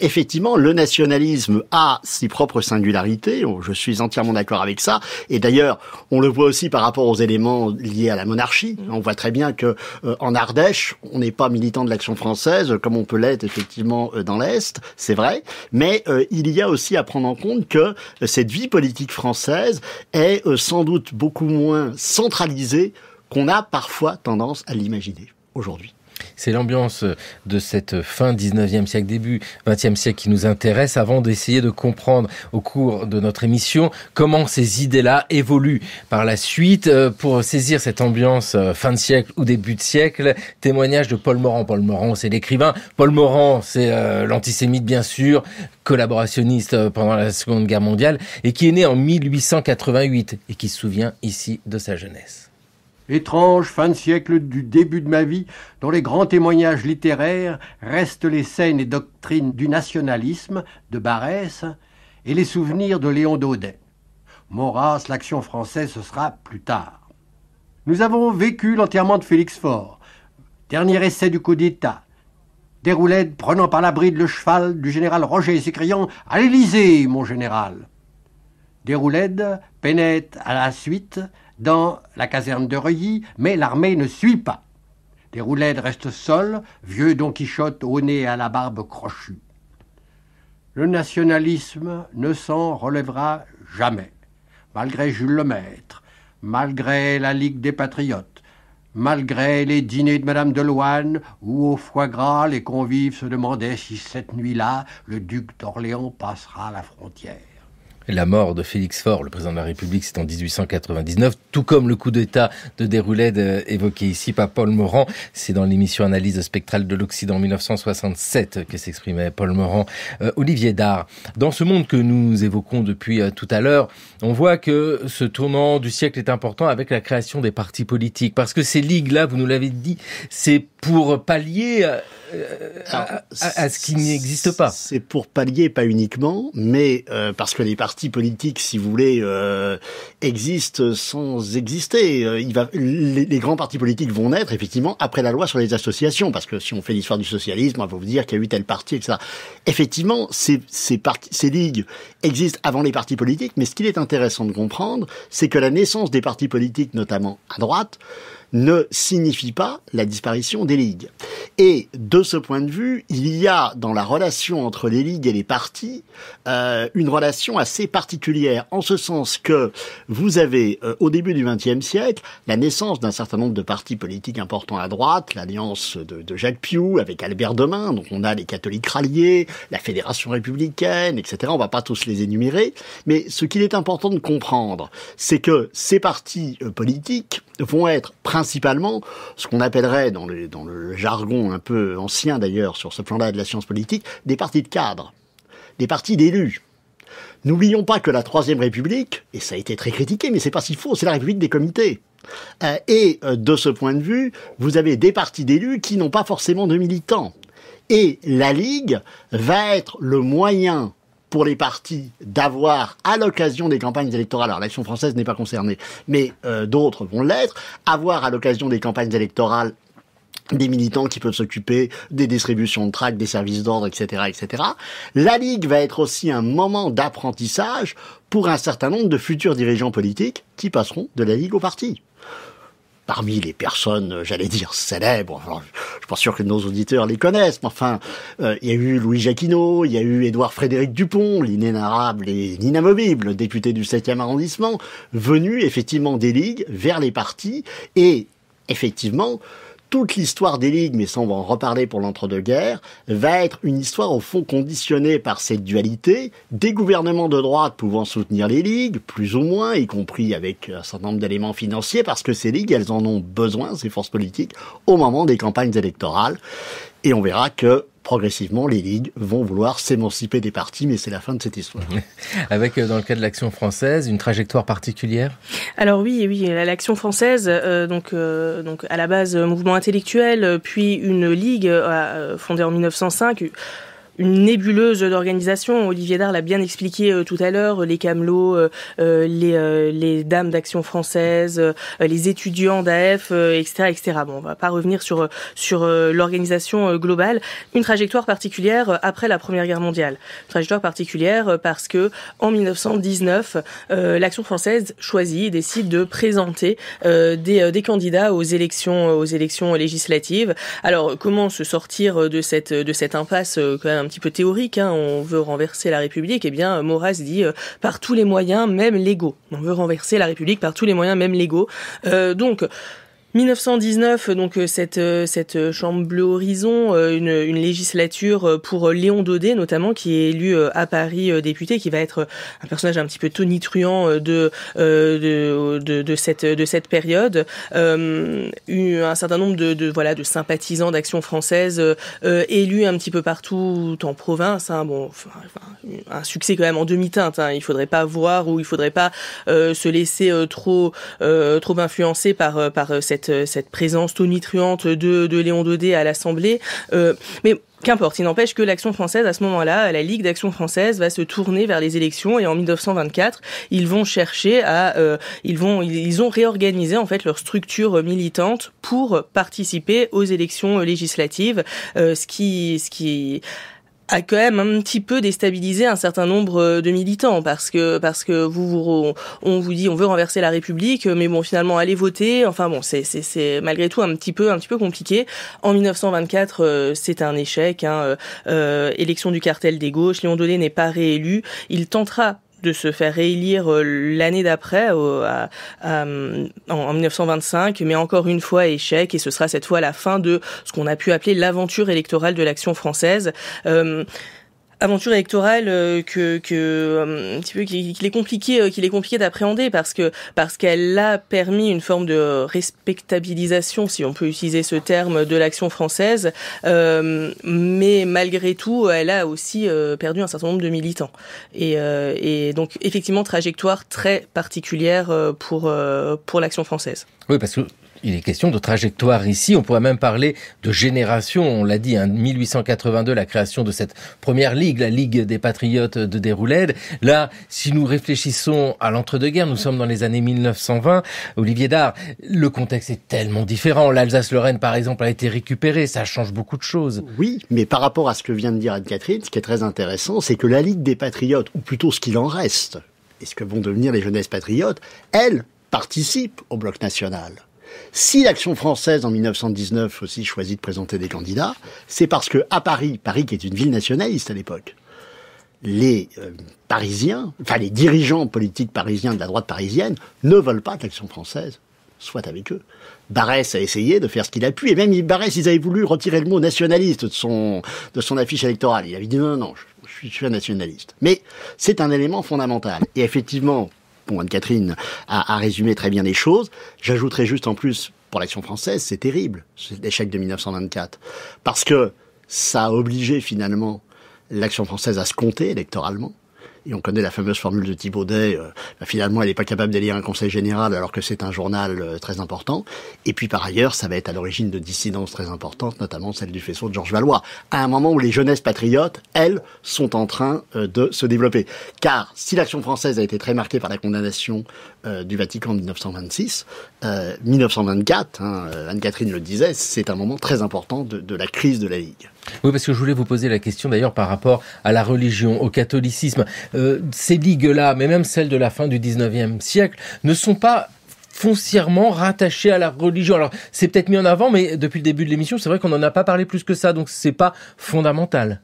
effectivement, le nationalisme a ses propres singularités. Je suis entièrement d'accord avec ça. Et d'ailleurs, on le voit aussi par rapport aux éléments liés à la monarchie. On voit très bien que en Ardèche, on n'est pas militant de l'Action française comme on peut l'être effectivement dans l'Est. C'est vrai, mais il y a aussi à prendre en compte que cette vie politique française est sans doute beaucoup moins centralisée qu'on a parfois tendance à l'imaginer aujourd'hui. C'est l'ambiance de cette fin 19e siècle, début 20e siècle qui nous intéresse avant d'essayer de comprendre au cours de notre émission comment ces idées-là évoluent par la suite. Pour saisir cette ambiance fin de siècle ou début de siècle, témoignage de Paul Morand. Paul Morand, c'est l'écrivain. Paul Morand, c'est l'antisémite bien sûr, collaborationniste pendant la Seconde Guerre mondiale et qui est né en 1888 et qui se souvient ici de sa jeunesse. Étrange fin de siècle du début de ma vie, dont les grands témoignages littéraires restent les scènes et doctrines du nationalisme de Barrès et les souvenirs de Léon Daudet. Maurras, l'Action française, ce sera plus tard. Nous avons vécu l'enterrement de Félix Faure, dernier essai du coup d'État. Déroulède prenant par la bride le cheval du général Roger et s'écriant « À l'Élysée, mon général !» Déroulède pénètre à la suite dans la caserne de Reuilly, mais l'armée ne suit pas. Déroulède reste seul, vieux Don Quichotte au nez et à la barbe crochue. Le nationalisme ne s'en relèvera jamais, malgré Jules Lemaître, malgré la Ligue des Patriotes, malgré les dîners de Madame de Loanne, où au foie gras les convives se demandaient si cette nuit-là, le duc d'Orléans passera la frontière. La mort de Félix Faure, le président de la République, c'est en 1899, tout comme le coup d'État de Déroulède évoqué ici par Paul Morand. C'est dans l'émission Analyse spectrale de l'Occident en 1967 que s'exprimait Paul Morand. Olivier Dard, dans ce monde que nous évoquons depuis tout à l'heure, on voit que ce tournant du siècle est important avec la création des partis politiques. Parce que ces ligues-là, vous nous l'avez dit, c'est pour pallier à ce qui n'existe pas. C'est pour pallier, pas uniquement, mais parce que les partis politiques, si vous voulez, existent sans exister. Les grands partis politiques vont naître, effectivement, après la loi sur les associations, parce que si on fait l'histoire du socialisme, on va vous dire qu'il y a eu tel parti, etc. Effectivement, ces ligues existent avant les partis politiques, mais ce qu'il est intéressant de comprendre, c'est que la naissance des partis politiques, notamment à droite, ne signifie pas la disparition des ligues. Et de ce point de vue, il y a dans la relation entre les ligues et les partis une relation assez particulière, en ce sens que vous avez au début du XXe siècle la naissance d'un certain nombre de partis politiques importants à droite, l'alliance de Jacques Piou avec Albert Demain, donc on a les catholiques ralliés, la Fédération républicaine, etc. On va pas tous les énumérer, mais ce qu'il est important de comprendre, c'est que ces partis politiques vont être principalement ce qu'on appellerait dans le jargon un peu ancien d'ailleurs sur ce plan-là de la science politique, des partis de cadres, des partis d'élus. N'oublions pas que la Troisième République, et ça a été très critiqué, mais c'est pas si faux, c'est la République des comités. Et de ce point de vue, vous avez des partis d'élus qui n'ont pas forcément de militants. Et la Ligue va être le moyen pour les partis d'avoir, à l'occasion des campagnes électorales, alors l'Action française n'est pas concernée, mais d'autres vont l'être, avoir à l'occasion des campagnes électorales des militants qui peuvent s'occuper des distributions de tracts, des services d'ordre, etc., etc. La Ligue va être aussi un moment d'apprentissage pour un certain nombre de futurs dirigeants politiques qui passeront de la Ligue au parti. Parmi les personnes, j'allais dire, célèbres, alors, je suis pas sûr que nos auditeurs les connaissent, mais enfin, il y a eu Louis Jacquinot, il y a eu Édouard Frédéric Dupont, l'inénarrable et l'inamovible député du 7e arrondissement, venu effectivement des ligues vers les partis, et effectivement, toute l'histoire des ligues, mais ça on va en reparler pour l'entre-deux-guerres, va être une histoire au fond conditionnée par cette dualité, des gouvernements de droite pouvant soutenir les ligues, plus ou moins, y compris avec un certain nombre d'éléments financiers, parce que ces ligues, elles en ont besoin, ces forces politiques, au moment des campagnes électorales. Et on verra que progressivement, les ligues vont vouloir s'émanciper des partis, mais c'est la fin de cette histoire. Avec, dans le cas de l'Action française, une trajectoire particulière ? Alors oui, l'Action française, donc à la base mouvement intellectuel, puis une ligue fondée en 1905. Une nébuleuse d'organisation. Olivier Dard l'a bien expliqué tout à l'heure, les camelots, les dames d'Action française, les étudiants d'AF, etc., etc. Bon, on va pas revenir sur l'organisation globale. Une trajectoire particulière après la Première Guerre mondiale. Une trajectoire particulière parce que en 1919, l'Action française choisit et décide de présenter des candidats aux élections législatives. Alors, comment se sortir de cette impasse quand même un petit peu théorique, on veut renverser la République, eh bien Maurras dit par tous les moyens, même légaux. On veut renverser la République par tous les moyens, même légaux. Donc 1919, donc cette Chambre Bleue Horizon, une législature pour Léon Daudet notamment, qui est élu à Paris député, qui va être un personnage un petit peu tonitruant de cette période. Un certain nombre de sympathisants d'Action française élus un petit peu partout en province. Un succès quand même en demi-teinte. Il faudrait pas voir ou il faudrait pas se laisser trop influencer par cette présence tonitruante de Léon Daudet à l'Assemblée. Mais Qu'importe, il n'empêche que l'Action française, à ce moment-là, la Ligue d'Action française va se tourner vers les élections et en 1924, ils vont chercher ils ont réorganisé en fait leur structure militante pour participer aux élections législatives, ce qui a quand même un petit peu déstabilisé un certain nombre de militants parce que on vous dit on veut renverser la République, mais bon finalement allez voter. Enfin bon c'est malgré tout un petit peu compliqué. En 1924 c'est un échec. Élection du cartel des gauches. Léon Daudet n'est pas réélu. Il tentera de se faire réélire l'année d'après, en 1925, mais encore une fois échec, et ce sera cette fois la fin de ce qu'on a pu appeler l'aventure électorale de l'Action française. Aventure électorale un petit peu qu'il est compliqué d'appréhender parce qu'elle a permis une forme de respectabilisation, si on peut utiliser ce terme, de l'Action française, mais malgré tout elle a aussi perdu un certain nombre de militants et donc effectivement trajectoire très particulière pour l'Action française. Oui, parce que il est question de trajectoire ici, on pourrait même parler de génération, on l'a dit, 1882, la création de cette première ligue, la Ligue des Patriotes de Déroulède. Là, si nous réfléchissons à l'entre-deux-guerres, nous sommes dans les années 1920, Olivier Dard, le contexte est tellement différent. L'Alsace-Lorraine, par exemple, a été récupérée, ça change beaucoup de choses. Oui, mais par rapport à ce que vient de dire Anne-Catherine, ce qui est très intéressant, c'est que la Ligue des Patriotes, ou plutôt ce qu'il en reste, et ce que vont devenir les jeunesses patriotes, elle participe au bloc national. Si l'Action française, en 1919, aussi choisit de présenter des candidats, c'est parce que à Paris qui est une ville nationaliste à l'époque, les Parisiens, enfin les dirigeants politiques parisiens de la droite parisienne, ne veulent pas que l'Action française soit avec eux. Barrès a essayé de faire ce qu'il a pu, et même Barrès, ils avaient voulu retirer le mot nationaliste de son affiche électorale. Il avait dit non, je suis un nationaliste. Mais c'est un élément fondamental. Et effectivement, bon, Anne-Catherine a résumé très bien les choses. J'ajouterais juste en plus, pour l'Action française, c'est terrible, l'échec de 1924. Parce que ça a obligé finalement l'Action française à se compter électoralement. Et on connaît la fameuse formule de Thibaudet, finalement elle n'est pas capable d'élire un conseil général alors que c'est un journal très important. Et puis par ailleurs, ça va être à l'origine de dissidences très importantes, notamment celle du faisceau de Georges Valois, à un moment où les jeunesses patriotes, elles, sont en train de se développer. Car si l'Action française a été très marquée par la condamnation du Vatican en 1926, 1924, Anne-Catherine le disait, c'est un moment très important de la crise de la Ligue. Oui, parce que je voulais vous poser la question d'ailleurs par rapport à la religion, au catholicisme. Ces ligues-là, mais même celles de la fin du 19e siècle, ne sont pas foncièrement rattachées à la religion. Alors, c'est peut-être mis en avant, mais depuis le début de l'émission, c'est vrai qu'on n'en a pas parlé plus que ça, donc c'est pas fondamental.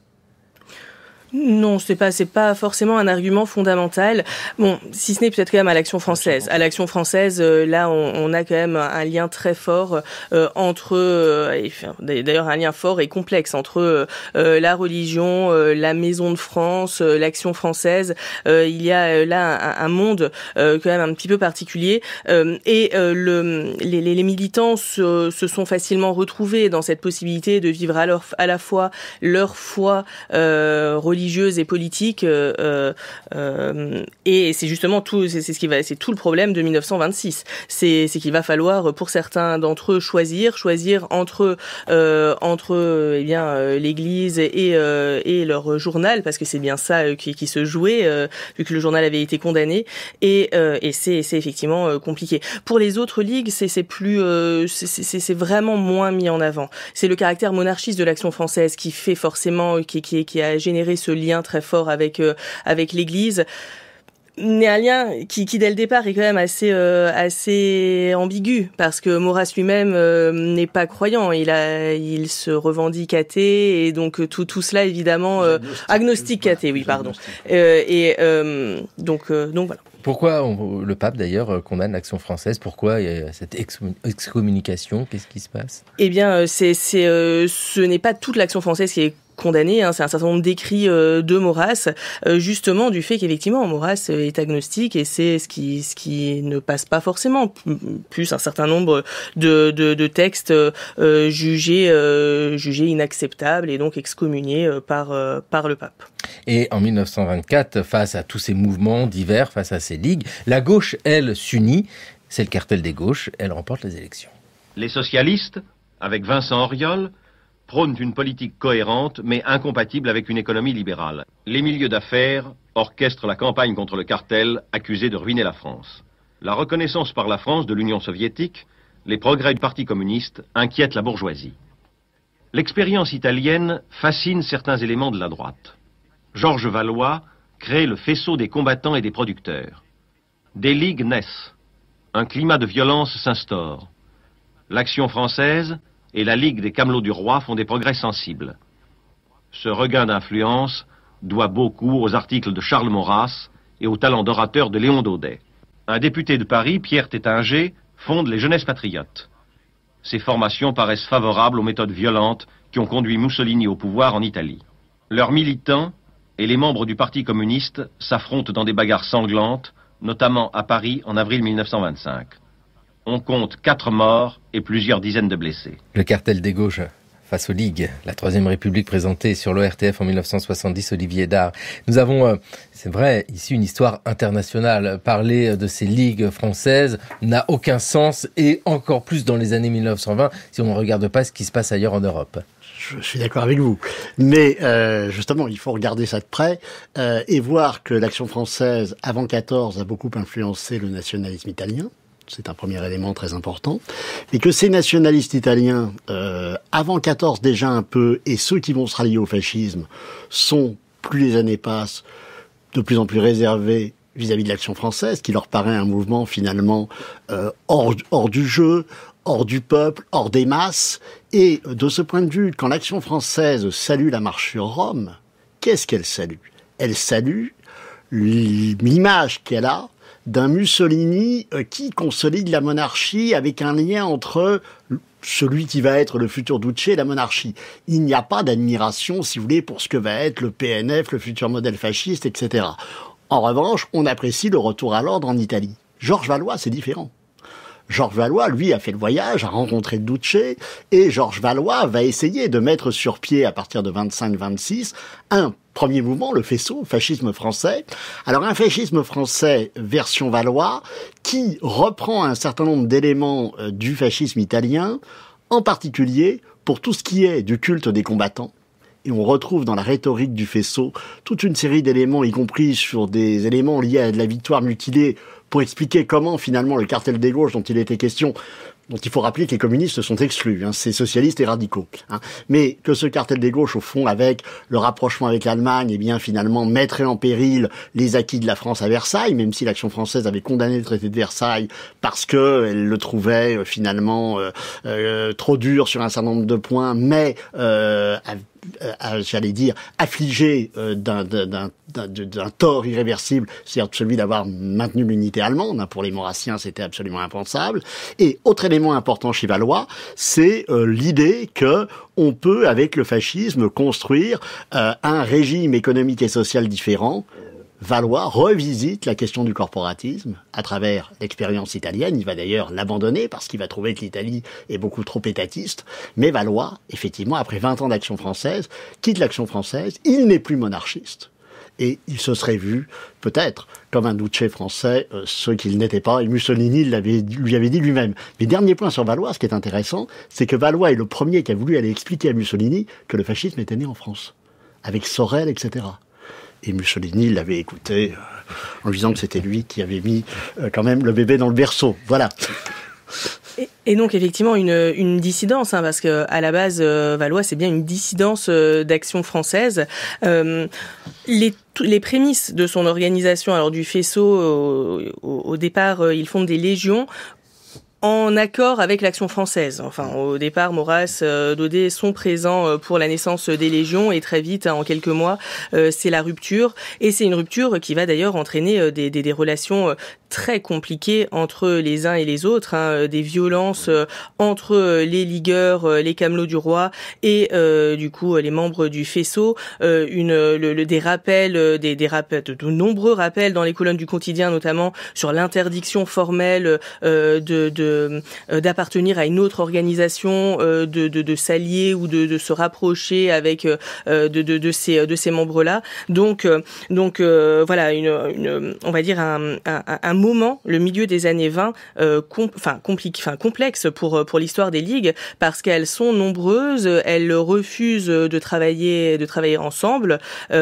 Non, c'est pas forcément un argument fondamental. Bon, si ce n'est peut-être quand même à l'Action française. À l'Action française, là, on a quand même un lien très fort entre, d'ailleurs un lien fort et complexe entre la religion, la Maison de France, l'Action française. Il y a là un monde quand même un petit peu particulier et les militants se sont facilement retrouvés dans cette possibilité de vivre à la fois leur foi religieuse et politique et c'est justement c'est tout le problème de 1926. C'est qu'il va falloir pour certains d'entre eux choisir entre l'Église et leur journal, parce que c'est bien ça qui se jouait vu que le journal avait été condamné et c'est effectivement compliqué. Pour les autres ligues, c'est vraiment moins mis en avant. C'est le caractère monarchiste de l'Action française qui fait forcément qui a généré ce lien très fort avec l'Église. Mais un lien qui dès le départ est quand même assez ambigu, parce que Maurras lui-même n'est pas croyant, il se revendique athée, et donc tout cela évidemment agnostique athée, oui pardon. Donc voilà. Pourquoi le pape d'ailleurs condamne l'Action française? Pourquoi il y a cette excommunication? Qu'est-ce qui se passe? Eh bien, ce n'est pas toute l'Action française qui est condamné, c'est un certain nombre d'écrits de Maurras, justement du fait qu'effectivement Maurras est agnostique, et c'est ce qui ne passe pas forcément, plus un certain nombre de textes jugés inacceptables et donc excommuniés par le pape. Et en 1924, face à tous ces mouvements divers, face à ces ligues, la gauche, elle, s'unit, c'est le cartel des gauches, elle remporte les élections. Les socialistes, avec Vincent Auriol, prônent une politique cohérente mais incompatible avec une économie libérale. Les milieux d'affaires orchestrent la campagne contre le cartel accusé de ruiner la France. La reconnaissance par la France de l'Union soviétique, les progrès du Parti communiste inquiètent la bourgeoisie. L'expérience italienne fascine certains éléments de la droite. Georges Valois crée le faisceau des combattants et des producteurs. Des ligues naissent. Un climat de violence s'instaure. L'Action française et la Ligue des Camelots du Roi font des progrès sensibles. Ce regain d'influence doit beaucoup aux articles de Charles Maurras et au talent d'orateur de Léon Daudet. Un député de Paris, Pierre Tétinger, fonde les Jeunesses patriotes. Ces formations paraissent favorables aux méthodes violentes qui ont conduit Mussolini au pouvoir en Italie. Leurs militants et les membres du Parti communiste s'affrontent dans des bagarres sanglantes, notamment à Paris en avril 1925. On compte 4 morts et plusieurs dizaines de blessés. Le cartel des gauches face aux ligues, la Troisième République présentée sur l'ORTF en 1970, Olivier Dard. Nous avons, c'est vrai, ici une histoire internationale. Parler de ces ligues françaises n'a aucun sens, et encore plus dans les années 1920, si on ne regarde pas ce qui se passe ailleurs en Europe. Je suis d'accord avec vous. Mais justement, il faut regarder ça de près et voir que l'Action française, avant 14, a beaucoup influencé le nationalisme italien. C'est un premier élément très important. Et que ces nationalistes italiens, avant 14 déjà un peu, et ceux qui vont se rallier au fascisme, sont, plus les années passent, de plus en plus réservés vis-à-vis de l'Action française, qui leur paraît un mouvement finalement hors du jeu, hors du peuple, hors des masses. Et de ce point de vue, quand l'Action française salue la marche sur Rome, qu'est-ce qu'elle salue ? Elle salue l'image qu'elle a d'un Mussolini qui consolide la monarchie avec un lien entre celui qui va être le futur Duce et la monarchie. Il n'y a pas d'admiration, si vous voulez, pour ce que va être le PNF, le futur modèle fasciste, etc. En revanche, on apprécie le retour à l'ordre en Italie. Georges Valois, c'est différent. Georges Valois, lui, a fait le voyage, a rencontré Duce, et Georges Valois va essayer de mettre sur pied, à partir de 25-26, un premier mouvement, le faisceau, fascisme français. Alors un fascisme français version Valois, qui reprend un certain nombre d'éléments du fascisme italien, en particulier pour tout ce qui est du culte des combattants. Et on retrouve dans la rhétorique du faisceau toute une série d'éléments, y compris sur des éléments liés à de la victoire mutilée, pour expliquer comment, finalement, le cartel des gauches dont il était question, dont il faut rappeler que les communistes sont exclus, c'est socialistes et radicaux. Mais que ce cartel des gauches, au fond, avec le rapprochement avec l'Allemagne, eh bien, finalement, mettrait en péril les acquis de la France à Versailles, même si l'Action française avait condamné le traité de Versailles parce que elle le trouvait, finalement, trop dur sur un certain nombre de points, mais, j'allais dire, affligé d'un tort irréversible, c'est-à-dire celui d'avoir maintenu l'unité allemande. Pour les Maurassiens, c'était absolument impensable. Et autre élément important chez Valois, c'est l'idée que on peut, avec le fascisme, construire un régime économique et social différent. Valois revisite la question du corporatisme à travers l'expérience italienne. Il va d'ailleurs l'abandonner parce qu'il va trouver que l'Italie est beaucoup trop étatiste. Mais Valois, effectivement, après 20 ans d'action française, quitte l'action française. Il n'est plus monarchiste. Et il se serait vu, peut-être, comme un Duce français, ce qu'il n'était pas. Et Mussolini lui avait dit lui-même. Mais dernier point sur Valois, ce qui est intéressant, c'est que Valois est le premier qui a voulu aller expliquer à Mussolini que le fascisme était né en France. Avec Sorel, etc. Et Mussolini l'avait écouté en lui disant que c'était lui qui avait mis quand même le bébé dans le berceau. Voilà. Et donc effectivement une dissidence, parce que à la base Valois c'est bien une dissidence d'action française. Les prémices de son organisation, alors du faisceau, au départ ils fondent des légions en accord avec l'Action française. Enfin, au départ, Maurras, Daudet sont présents pour la naissance des légions, et très vite, en quelques mois, c'est la rupture. Et c'est une rupture qui va d'ailleurs entraîner des relations très compliquées entre les uns et les autres, des violences entre les ligueurs, les camelots du roi et du coup les membres du faisceau, des rappels, de nombreux rappels dans les colonnes du quotidien, notamment sur l'interdiction formelle de d'appartenir à une autre organisation, de s'allier ou de se rapprocher avec de ces membres-là. Donc voilà, on va dire un moment, le milieu des années 20, complexe pour l'histoire des ligues, parce qu'elles sont nombreuses, elles refusent de travailler ensemble. À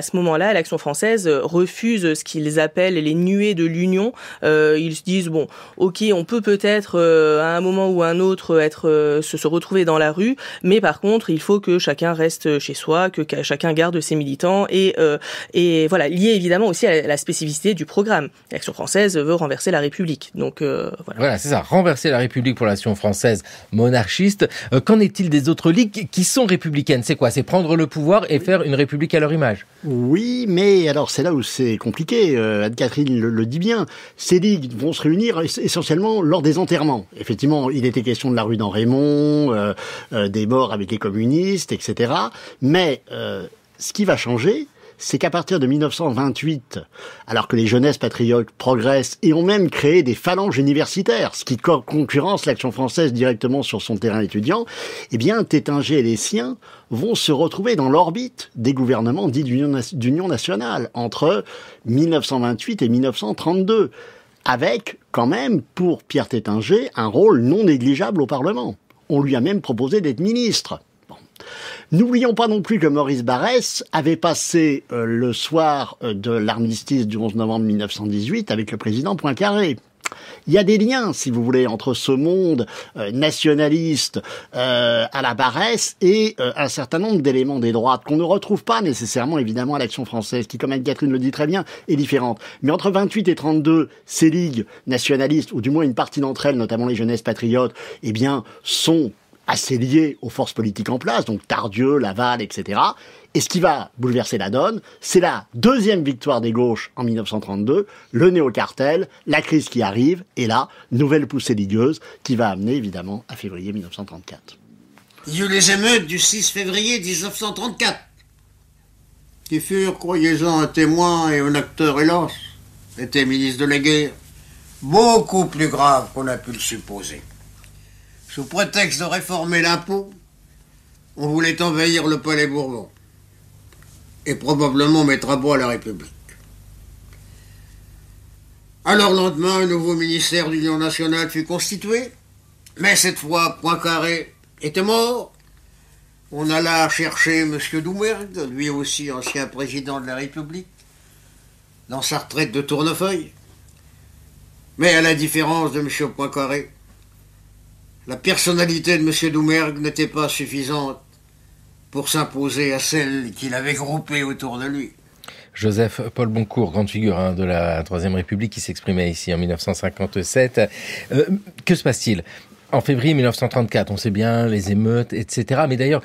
ce moment-là, l'Action française refuse ce qu'ils appellent les nuées de l'Union. Ils se disent bon, ok, on peut peut-être à un moment ou à un autre se retrouver dans la rue, mais par contre, il faut que chacun reste chez soi, que chacun garde ses militants et voilà, lié évidemment aussi à la spécificité du programme. L'Action française veut renverser la République. Donc voilà, c'est ça, renverser la République pour l'Action française monarchiste. Qu'en est-il des autres ligues qui sont républicaines? C'est quoi? C'est prendre le pouvoir et faire une république à leur image? Oui, mais alors c'est là où c'est compliqué. Anne-Catherine le dit bien. Ces ligues vont se réunir essentiellement lors des enterrements. Effectivement, il était question de la rue d'Henrémont, des morts avec les communistes, etc. Mais ce qui va changer, c'est qu'à partir de 1928, alors que les jeunesses patriotes progressent et ont même créé des phalanges universitaires, ce qui concurrence l'Action française directement sur son terrain étudiant, eh bien, Taittinger et les siens vont se retrouver dans l'orbite des gouvernements dits d'union nationale entre 1928 et 1932, avec quand même, pour Pierre Taittinger, un rôle non négligeable au Parlement. On lui a même proposé d'être ministre. N'oublions pas non plus que Maurice Barrès avait passé le soir de l'armistice du 11 novembre 1918 avec le président Poincaré. Il y a des liens, si vous voulez, entre ce monde nationaliste à la Barrès et un certain nombre d'éléments des droites qu'on ne retrouve pas nécessairement, évidemment, à l'Action française, qui, comme Anne-Catherine le dit très bien, est différente. Mais entre 28 et 32, ces ligues nationalistes, ou du moins une partie d'entre elles, notamment les jeunesses patriotes, eh bien, sont assez liées aux forces politiques en place, donc Tardieu, Laval, etc. Et ce qui va bouleverser la donne, c'est la deuxième victoire des gauches en 1932, le néo-cartel, la crise qui arrive, et là, nouvelle poussée ligueuse qui va amener évidemment à février 1934. Il y eut les émeutes du 6 février 1934, qui furent, croyez-en, un témoin et un acteur, hélas, était ministre de la guerre, beaucoup plus grave qu'on a pu le supposer. Sous prétexte de réformer l'impôt, on voulait envahir le palais Bourbon et probablement mettre à bas la République. Alors, le lendemain, un nouveau ministère d'Union nationale fut constitué, mais cette fois, Poincaré était mort. On alla chercher M. Doumergue, lui aussi ancien président de la République, dans sa retraite de Tournefeuille. Mais à la différence de M. Poincaré, la personnalité de M. Doumergue n'était pas suffisante pour s'imposer à celle qu'il avait groupée autour de lui. Joseph Paul Boncourt, grande figure de la Troisième République, qui s'exprimait ici en 1957. Que se passe-t-il? En février 1934, on sait bien, les émeutes, etc. Mais d'ailleurs,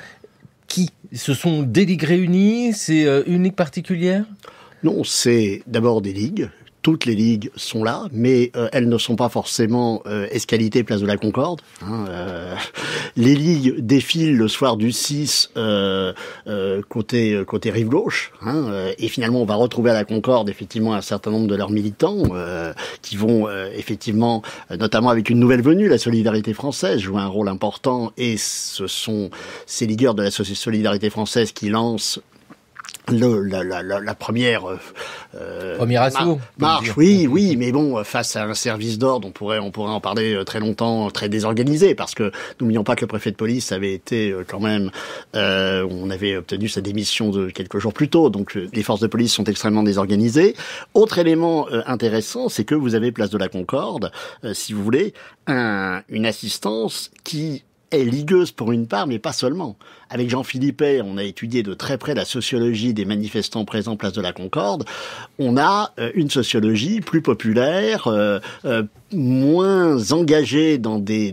ce sont des ligues réunies? C'est une ligue particulière? Non, c'est d'abord des ligues. Toutes les ligues sont là, mais elles ne sont pas forcément Escalité, place de la Concorde. Les ligues défilent le soir du 6 côté rive gauche, et finalement on va retrouver à la Concorde effectivement un certain nombre de leurs militants qui vont effectivement, notamment avec une nouvelle venue, la Solidarité française, jouer un rôle important, et ce sont ces ligueurs de la Solidarité française qui lancent la première assaut, marche, oui, mais bon, face à un service d'ordre, on pourrait en parler très longtemps, très désorganisé, parce que n'oublions pas que le préfet de police avait été quand même, on avait obtenu sa démission de quelques jours plus tôt, donc les forces de police sont extrêmement désorganisées. Autre élément intéressant, c'est que vous avez place de la Concorde, si vous voulez, une assistance qui est ligueuse pour une part, mais pas seulement. Avec Jean Philippet, on a étudié de très près la sociologie des manifestants présents place de la Concorde. On a une sociologie plus populaire, moins engagée dans des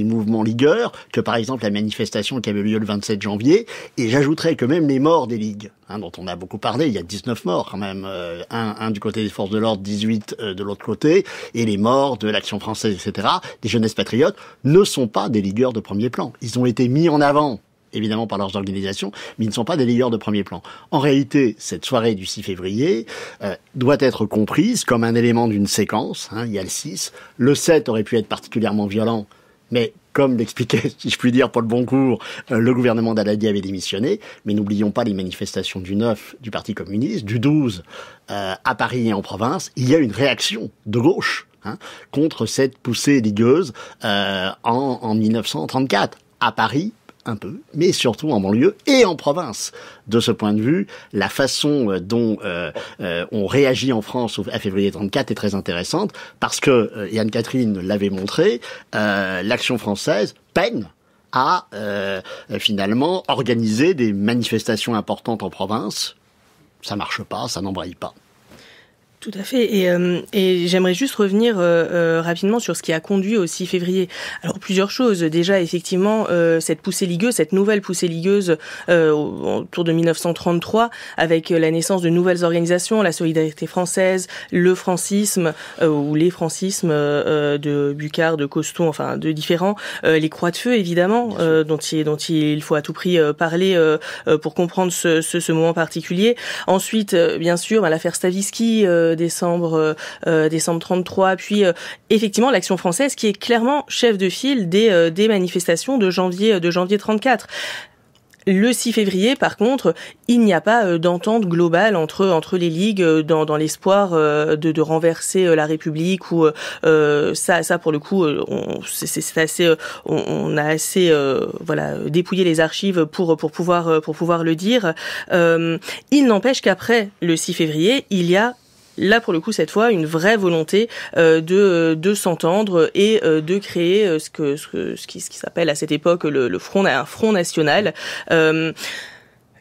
mouvements ligueurs que par exemple la manifestation qui avait lieu le 27 janvier. Et j'ajouterais que même les morts des ligues, dont on a beaucoup parlé, il y a 19 morts quand même, un du côté des forces de l'ordre, 18 de l'autre côté, et les morts de l'Action française, etc., des jeunesses patriotes, ne sont pas des ligueurs de premier plan. Ils ont été mis en avant évidemment par leurs organisations, mais ils ne sont pas des ligueurs de premier plan. En réalité, cette soirée du 6 février doit être comprise comme un élément d'une séquence. Il y a le 6. Le 7 aurait pu être particulièrement violent, mais comme l'expliquait, si je puis dire, Paul Boncourt, le gouvernement d'Aladi avait démissionné. Mais n'oublions pas les manifestations du 9 du Parti communiste, du 12 à Paris et en province. Il y a une réaction de gauche contre cette poussée ligueuse en 1934 à Paris, un peu, mais surtout en banlieue et en province. De ce point de vue, la façon dont on réagit en France à février 34 est très intéressante parce que, et Anne-Catherine l'avait montré, l'action française peine à finalement organiser des manifestations importantes en province. Ça marche pas, ça n'embraye pas. Tout à fait. Et j'aimerais juste revenir rapidement sur ce qui a conduit au 6 février. Alors, plusieurs choses. Déjà, effectivement, cette poussée ligueuse, cette nouvelle poussée ligueuse autour de 1933, avec la naissance de nouvelles organisations, la Solidarité française, le francisme, ou les francismes de Bucard, de Coston, enfin, de différents, les Croix de Feu, évidemment, dont il faut à tout prix parler pour comprendre ce moment particulier. Ensuite, bien sûr, l'affaire Stavisky, décembre 33, puis effectivement l'action française qui est clairement chef de file des manifestations de janvier 34. Le 6 février, par contre, il n'y a pas d'entente globale entre les ligues dans l'espoir de renverser la République ou ça pour le coup c'est assez on a assez dépouillé les archives pour pouvoir le dire. Il n'empêche qu'après le 6 février, il y a là, pour le coup, cette fois, une vraie volonté de s'entendre et de créer ce qui s'appelle à cette époque un front national.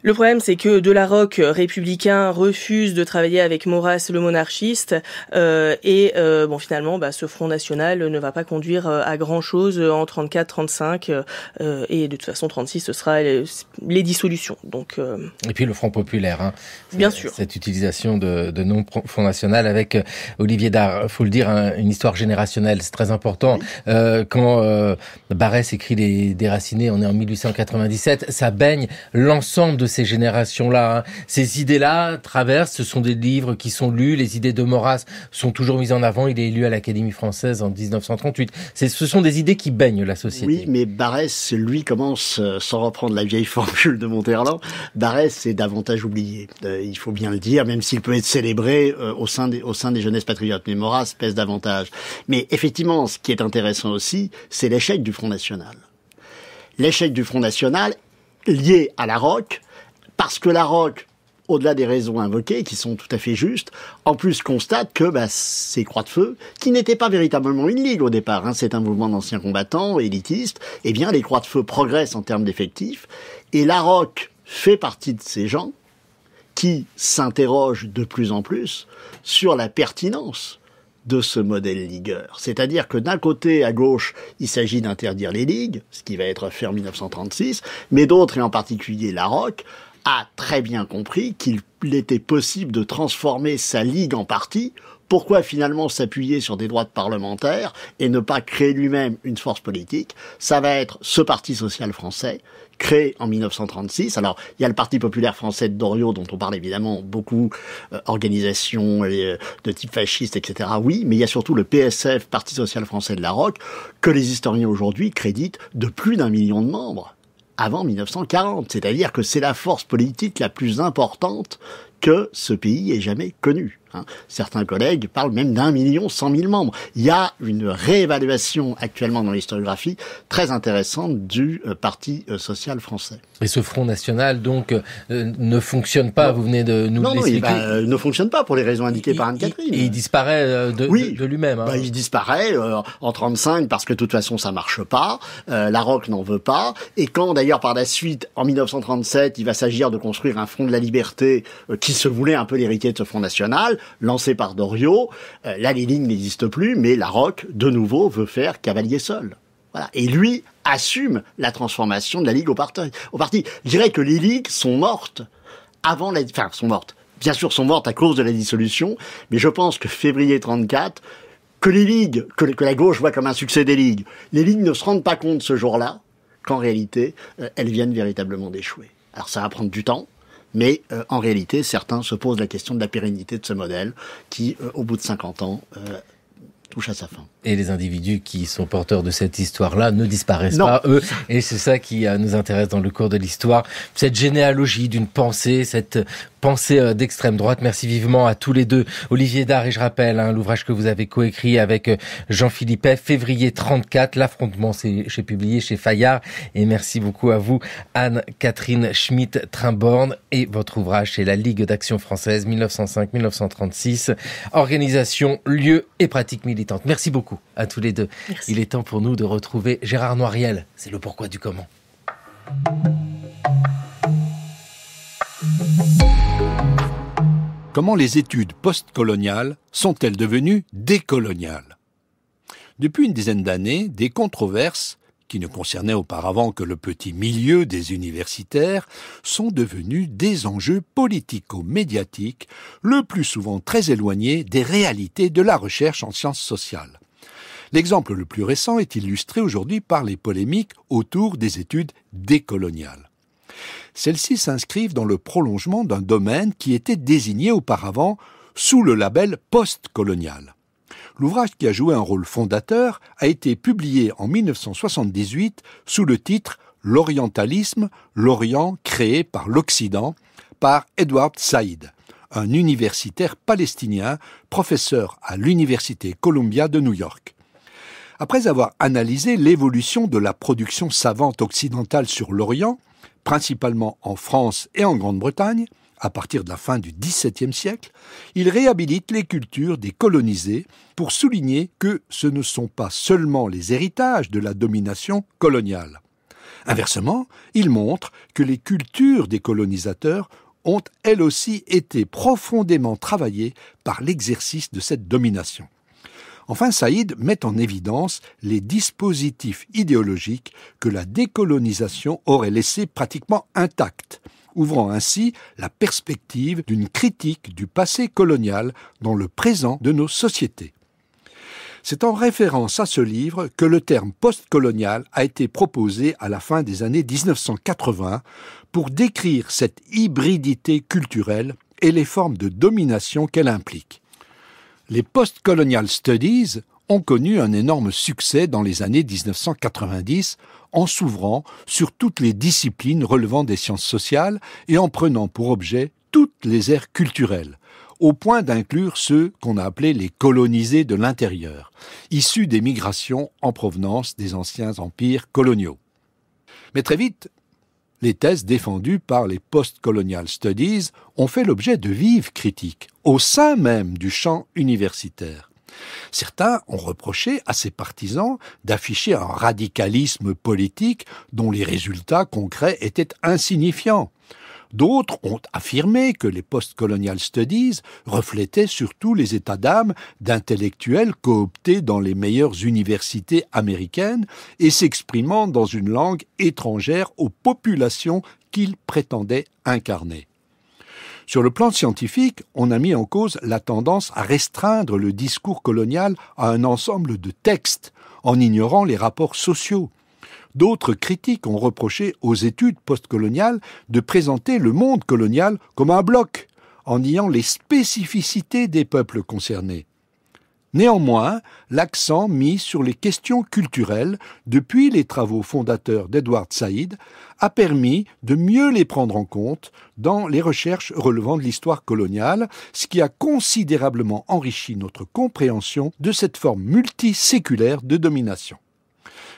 Le problème, c'est que Delaroque, républicain, refuse de travailler avec Maurras, le monarchiste, finalement, ce Front national ne va pas conduire à grand-chose en 34-35, et de toute façon, 36, ce sera les dissolutions. Donc, Et puis le Front populaire, bien sûr. Cette utilisation de nom Front national avec Olivier Dard. Faut le dire, une histoire générationnelle, c'est très important. Quand Barrès écrit Les Déracinés, on est en 1897, ça baigne l'ensemble de ces générations-là. Ces idées-là traversent, ce sont des livres qui sont lus, les idées de Maurras sont toujours mises en avant, il est élu à l'Académie française en 1938. Ce sont des idées qui baignent la société. Oui, mais Barrès, lui, commence, sans reprendre la vieille formule de Monterland, Barrès est davantage oublié. Il faut bien le dire, même s'il peut être célébré au sein des jeunesses patriotes. Mais Maurras pèse davantage. Mais effectivement, ce qui est intéressant aussi, c'est l'échec du Front national. L'échec du Front national lié à la ROC, parce que la ROC, au-delà des raisons invoquées, qui sont tout à fait justes, en plus constate que ces Croix de Feu, qui n'étaient pas véritablement une ligue au départ, c'est un mouvement d'anciens combattants, élitistes, eh bien les Croix de Feu progressent en termes d'effectifs, et la ROC fait partie de ces gens qui s'interrogent de plus en plus sur la pertinence de ce modèle ligueur. C'est-à-dire que d'un côté, à gauche, il s'agit d'interdire les ligues, ce qui va être fait en 1936, mais d'autres, et en particulier la ROC, a très bien compris qu'il était possible de transformer sa ligue en parti. Pourquoi finalement s'appuyer sur des droites parlementaires et ne pas créer lui-même une force politique? Ça va être ce Parti social français, créé en 1936. Alors, il y a le Parti populaire français de Doriot, dont on parle évidemment beaucoup, organisation de type fasciste, etc. Oui, mais il y a surtout le PSF, Parti social français de la ROC, que les historiens aujourd'hui créditent de plus d'1 million de membres avant 1940. C'est-à-dire que c'est la force politique la plus importante que ce pays ait jamais connue. Certains collègues parlent même d'1 100 000 membres. Il y a une réévaluation actuellement dans l'historiographie très intéressante du Parti social français. Et ce Front national, donc, ne fonctionne pas, vous venez de nous l'expliquer. Non, il ne fonctionne pas pour les raisons indiquées par Anne-Catherine. Et il disparaît de lui-même. Il disparaît en 35 parce que de toute façon ça marche pas, la ROC n'en veut pas, et quand d'ailleurs par la suite, en 1937, il va s'agir de construire un Front de la Liberté qui se voulait un peu l'héritier de ce Front national, lancé par Doriot, là les lignes n'existent plus, mais la ROC, de nouveau, veut faire cavalier seul. Voilà. Et lui assume la transformation de la Ligue au parti. Je dirais que les ligues sont mortes sont mortes. Bien sûr, sont mortes à cause de la dissolution, mais je pense que février 34, que les ligues, que la gauche voit comme un succès des ligues, les ligues ne se rendent pas compte ce jour-là qu'en réalité, elles viennent véritablement d'échouer. Alors ça va prendre du temps, mais en réalité, certains se posent la question de la pérennité de ce modèle qui, au bout de 50 ans, touche à sa fin. Et les individus qui sont porteurs de cette histoire-là ne disparaissent pas, eux. Et c'est ça qui nous intéresse dans le cours de l'histoire. Cette généalogie d'une pensée, cette pensée d'extrême droite. Merci vivement à tous les deux. Olivier Dard, et je rappelle, l'ouvrage que vous avez coécrit avec Jean-Philippe F, février 34. L'affrontement, c'est publié chez Fayard. Et merci beaucoup à vous, Anne-Catherine Schmitt-Trimborn. Et votre ouvrage, c'est La Ligue d'action française, 1905-1936. Organisation, lieu et pratique militante. Merci beaucoup à tous les deux. Merci. Il est temps pour nous de retrouver Gérard Noiriel. C'est le pourquoi du comment. Comment les études postcoloniales sont-elles devenues décoloniales ? Depuis une dizaine d'années, des controverses, qui ne concernaient auparavant que le petit milieu des universitaires, sont devenues des enjeux politico-médiatiques, le plus souvent très éloignés des réalités de la recherche en sciences sociales. L'exemple le plus récent est illustré aujourd'hui par les polémiques autour des études décoloniales. Celles-ci s'inscrivent dans le prolongement d'un domaine qui était désigné auparavant sous le label postcolonial. L'ouvrage qui a joué un rôle fondateur a été publié en 1978 sous le titre « L'orientalisme, l'Orient créé par l'Occident » par Edward Said, un universitaire palestinien, professeur à l'Université Columbia de New York. Après avoir analysé l'évolution de la production savante occidentale sur l'Orient, principalement en France et en Grande-Bretagne, à partir de la fin du XVIIe siècle, il réhabilite les cultures des colonisés pour souligner que ce ne sont pas seulement les héritages de la domination coloniale. Inversement, il montre que les cultures des colonisateurs ont elles aussi été profondément travaillées par l'exercice de cette domination. Enfin, Saïd met en évidence les dispositifs idéologiques que la décolonisation aurait laissés pratiquement intacts, ouvrant ainsi la perspective d'une critique du passé colonial dans le présent de nos sociétés. C'est en référence à ce livre que le terme postcolonial a été proposé à la fin des années 1980 pour décrire cette hybridité culturelle et les formes de domination qu'elle implique. Les Postcolonial Studies ont connu un énorme succès dans les années 1990 en s'ouvrant sur toutes les disciplines relevant des sciences sociales et en prenant pour objet toutes les aires culturelles, au point d'inclure ceux qu'on a appelés les colonisés de l'intérieur, issus des migrations en provenance des anciens empires coloniaux. Mais très vite, les thèses défendues par les Postcolonial Studies ont fait l'objet de vives critiques au sein même du champ universitaire. Certains ont reproché à ces partisans d'afficher un radicalisme politique dont les résultats concrets étaient insignifiants. D'autres ont affirmé que les Postcolonial Studies reflétaient surtout les états d'âme d'intellectuels cooptés dans les meilleures universités américaines et s'exprimant dans une langue étrangère aux populations qu'ils prétendaient incarner. Sur le plan scientifique, on a mis en cause la tendance à restreindre le discours colonial à un ensemble de textes, en ignorant les rapports sociaux. D'autres critiques ont reproché aux études postcoloniales de présenter le monde colonial comme un bloc, en niant les spécificités des peuples concernés. Néanmoins, l'accent mis sur les questions culturelles depuis les travaux fondateurs d'Edward Said a permis de mieux les prendre en compte dans les recherches relevant de l'histoire coloniale, ce qui a considérablement enrichi notre compréhension de cette forme multiséculaire de domination.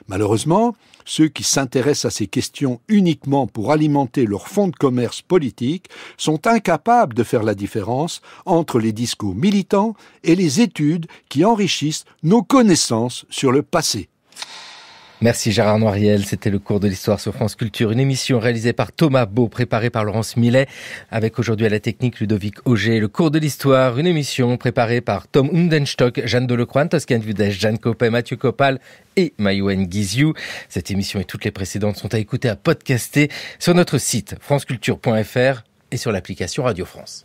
Malheureusement, ceux qui s'intéressent à ces questions uniquement pour alimenter leur fonds de commerce politique sont incapables de faire la différence entre les discours militants et les études qui enrichissent nos connaissances sur le passé. Merci Gérard Noiriel, c'était le cours de l'histoire sur France Culture, une émission réalisée par Thomas Beau, préparée par Laurence Millet, avec aujourd'hui à la technique Ludovic Auger. Le cours de l'histoire, une émission préparée par Tom Undenstock, Jeanne Delecroix, Toscane Vudesch, Jeanne Copet, Mathieu Copal et Mayouen Guiziou. Cette émission et toutes les précédentes sont à écouter, à podcaster sur notre site franceculture.fr et sur l'application Radio France.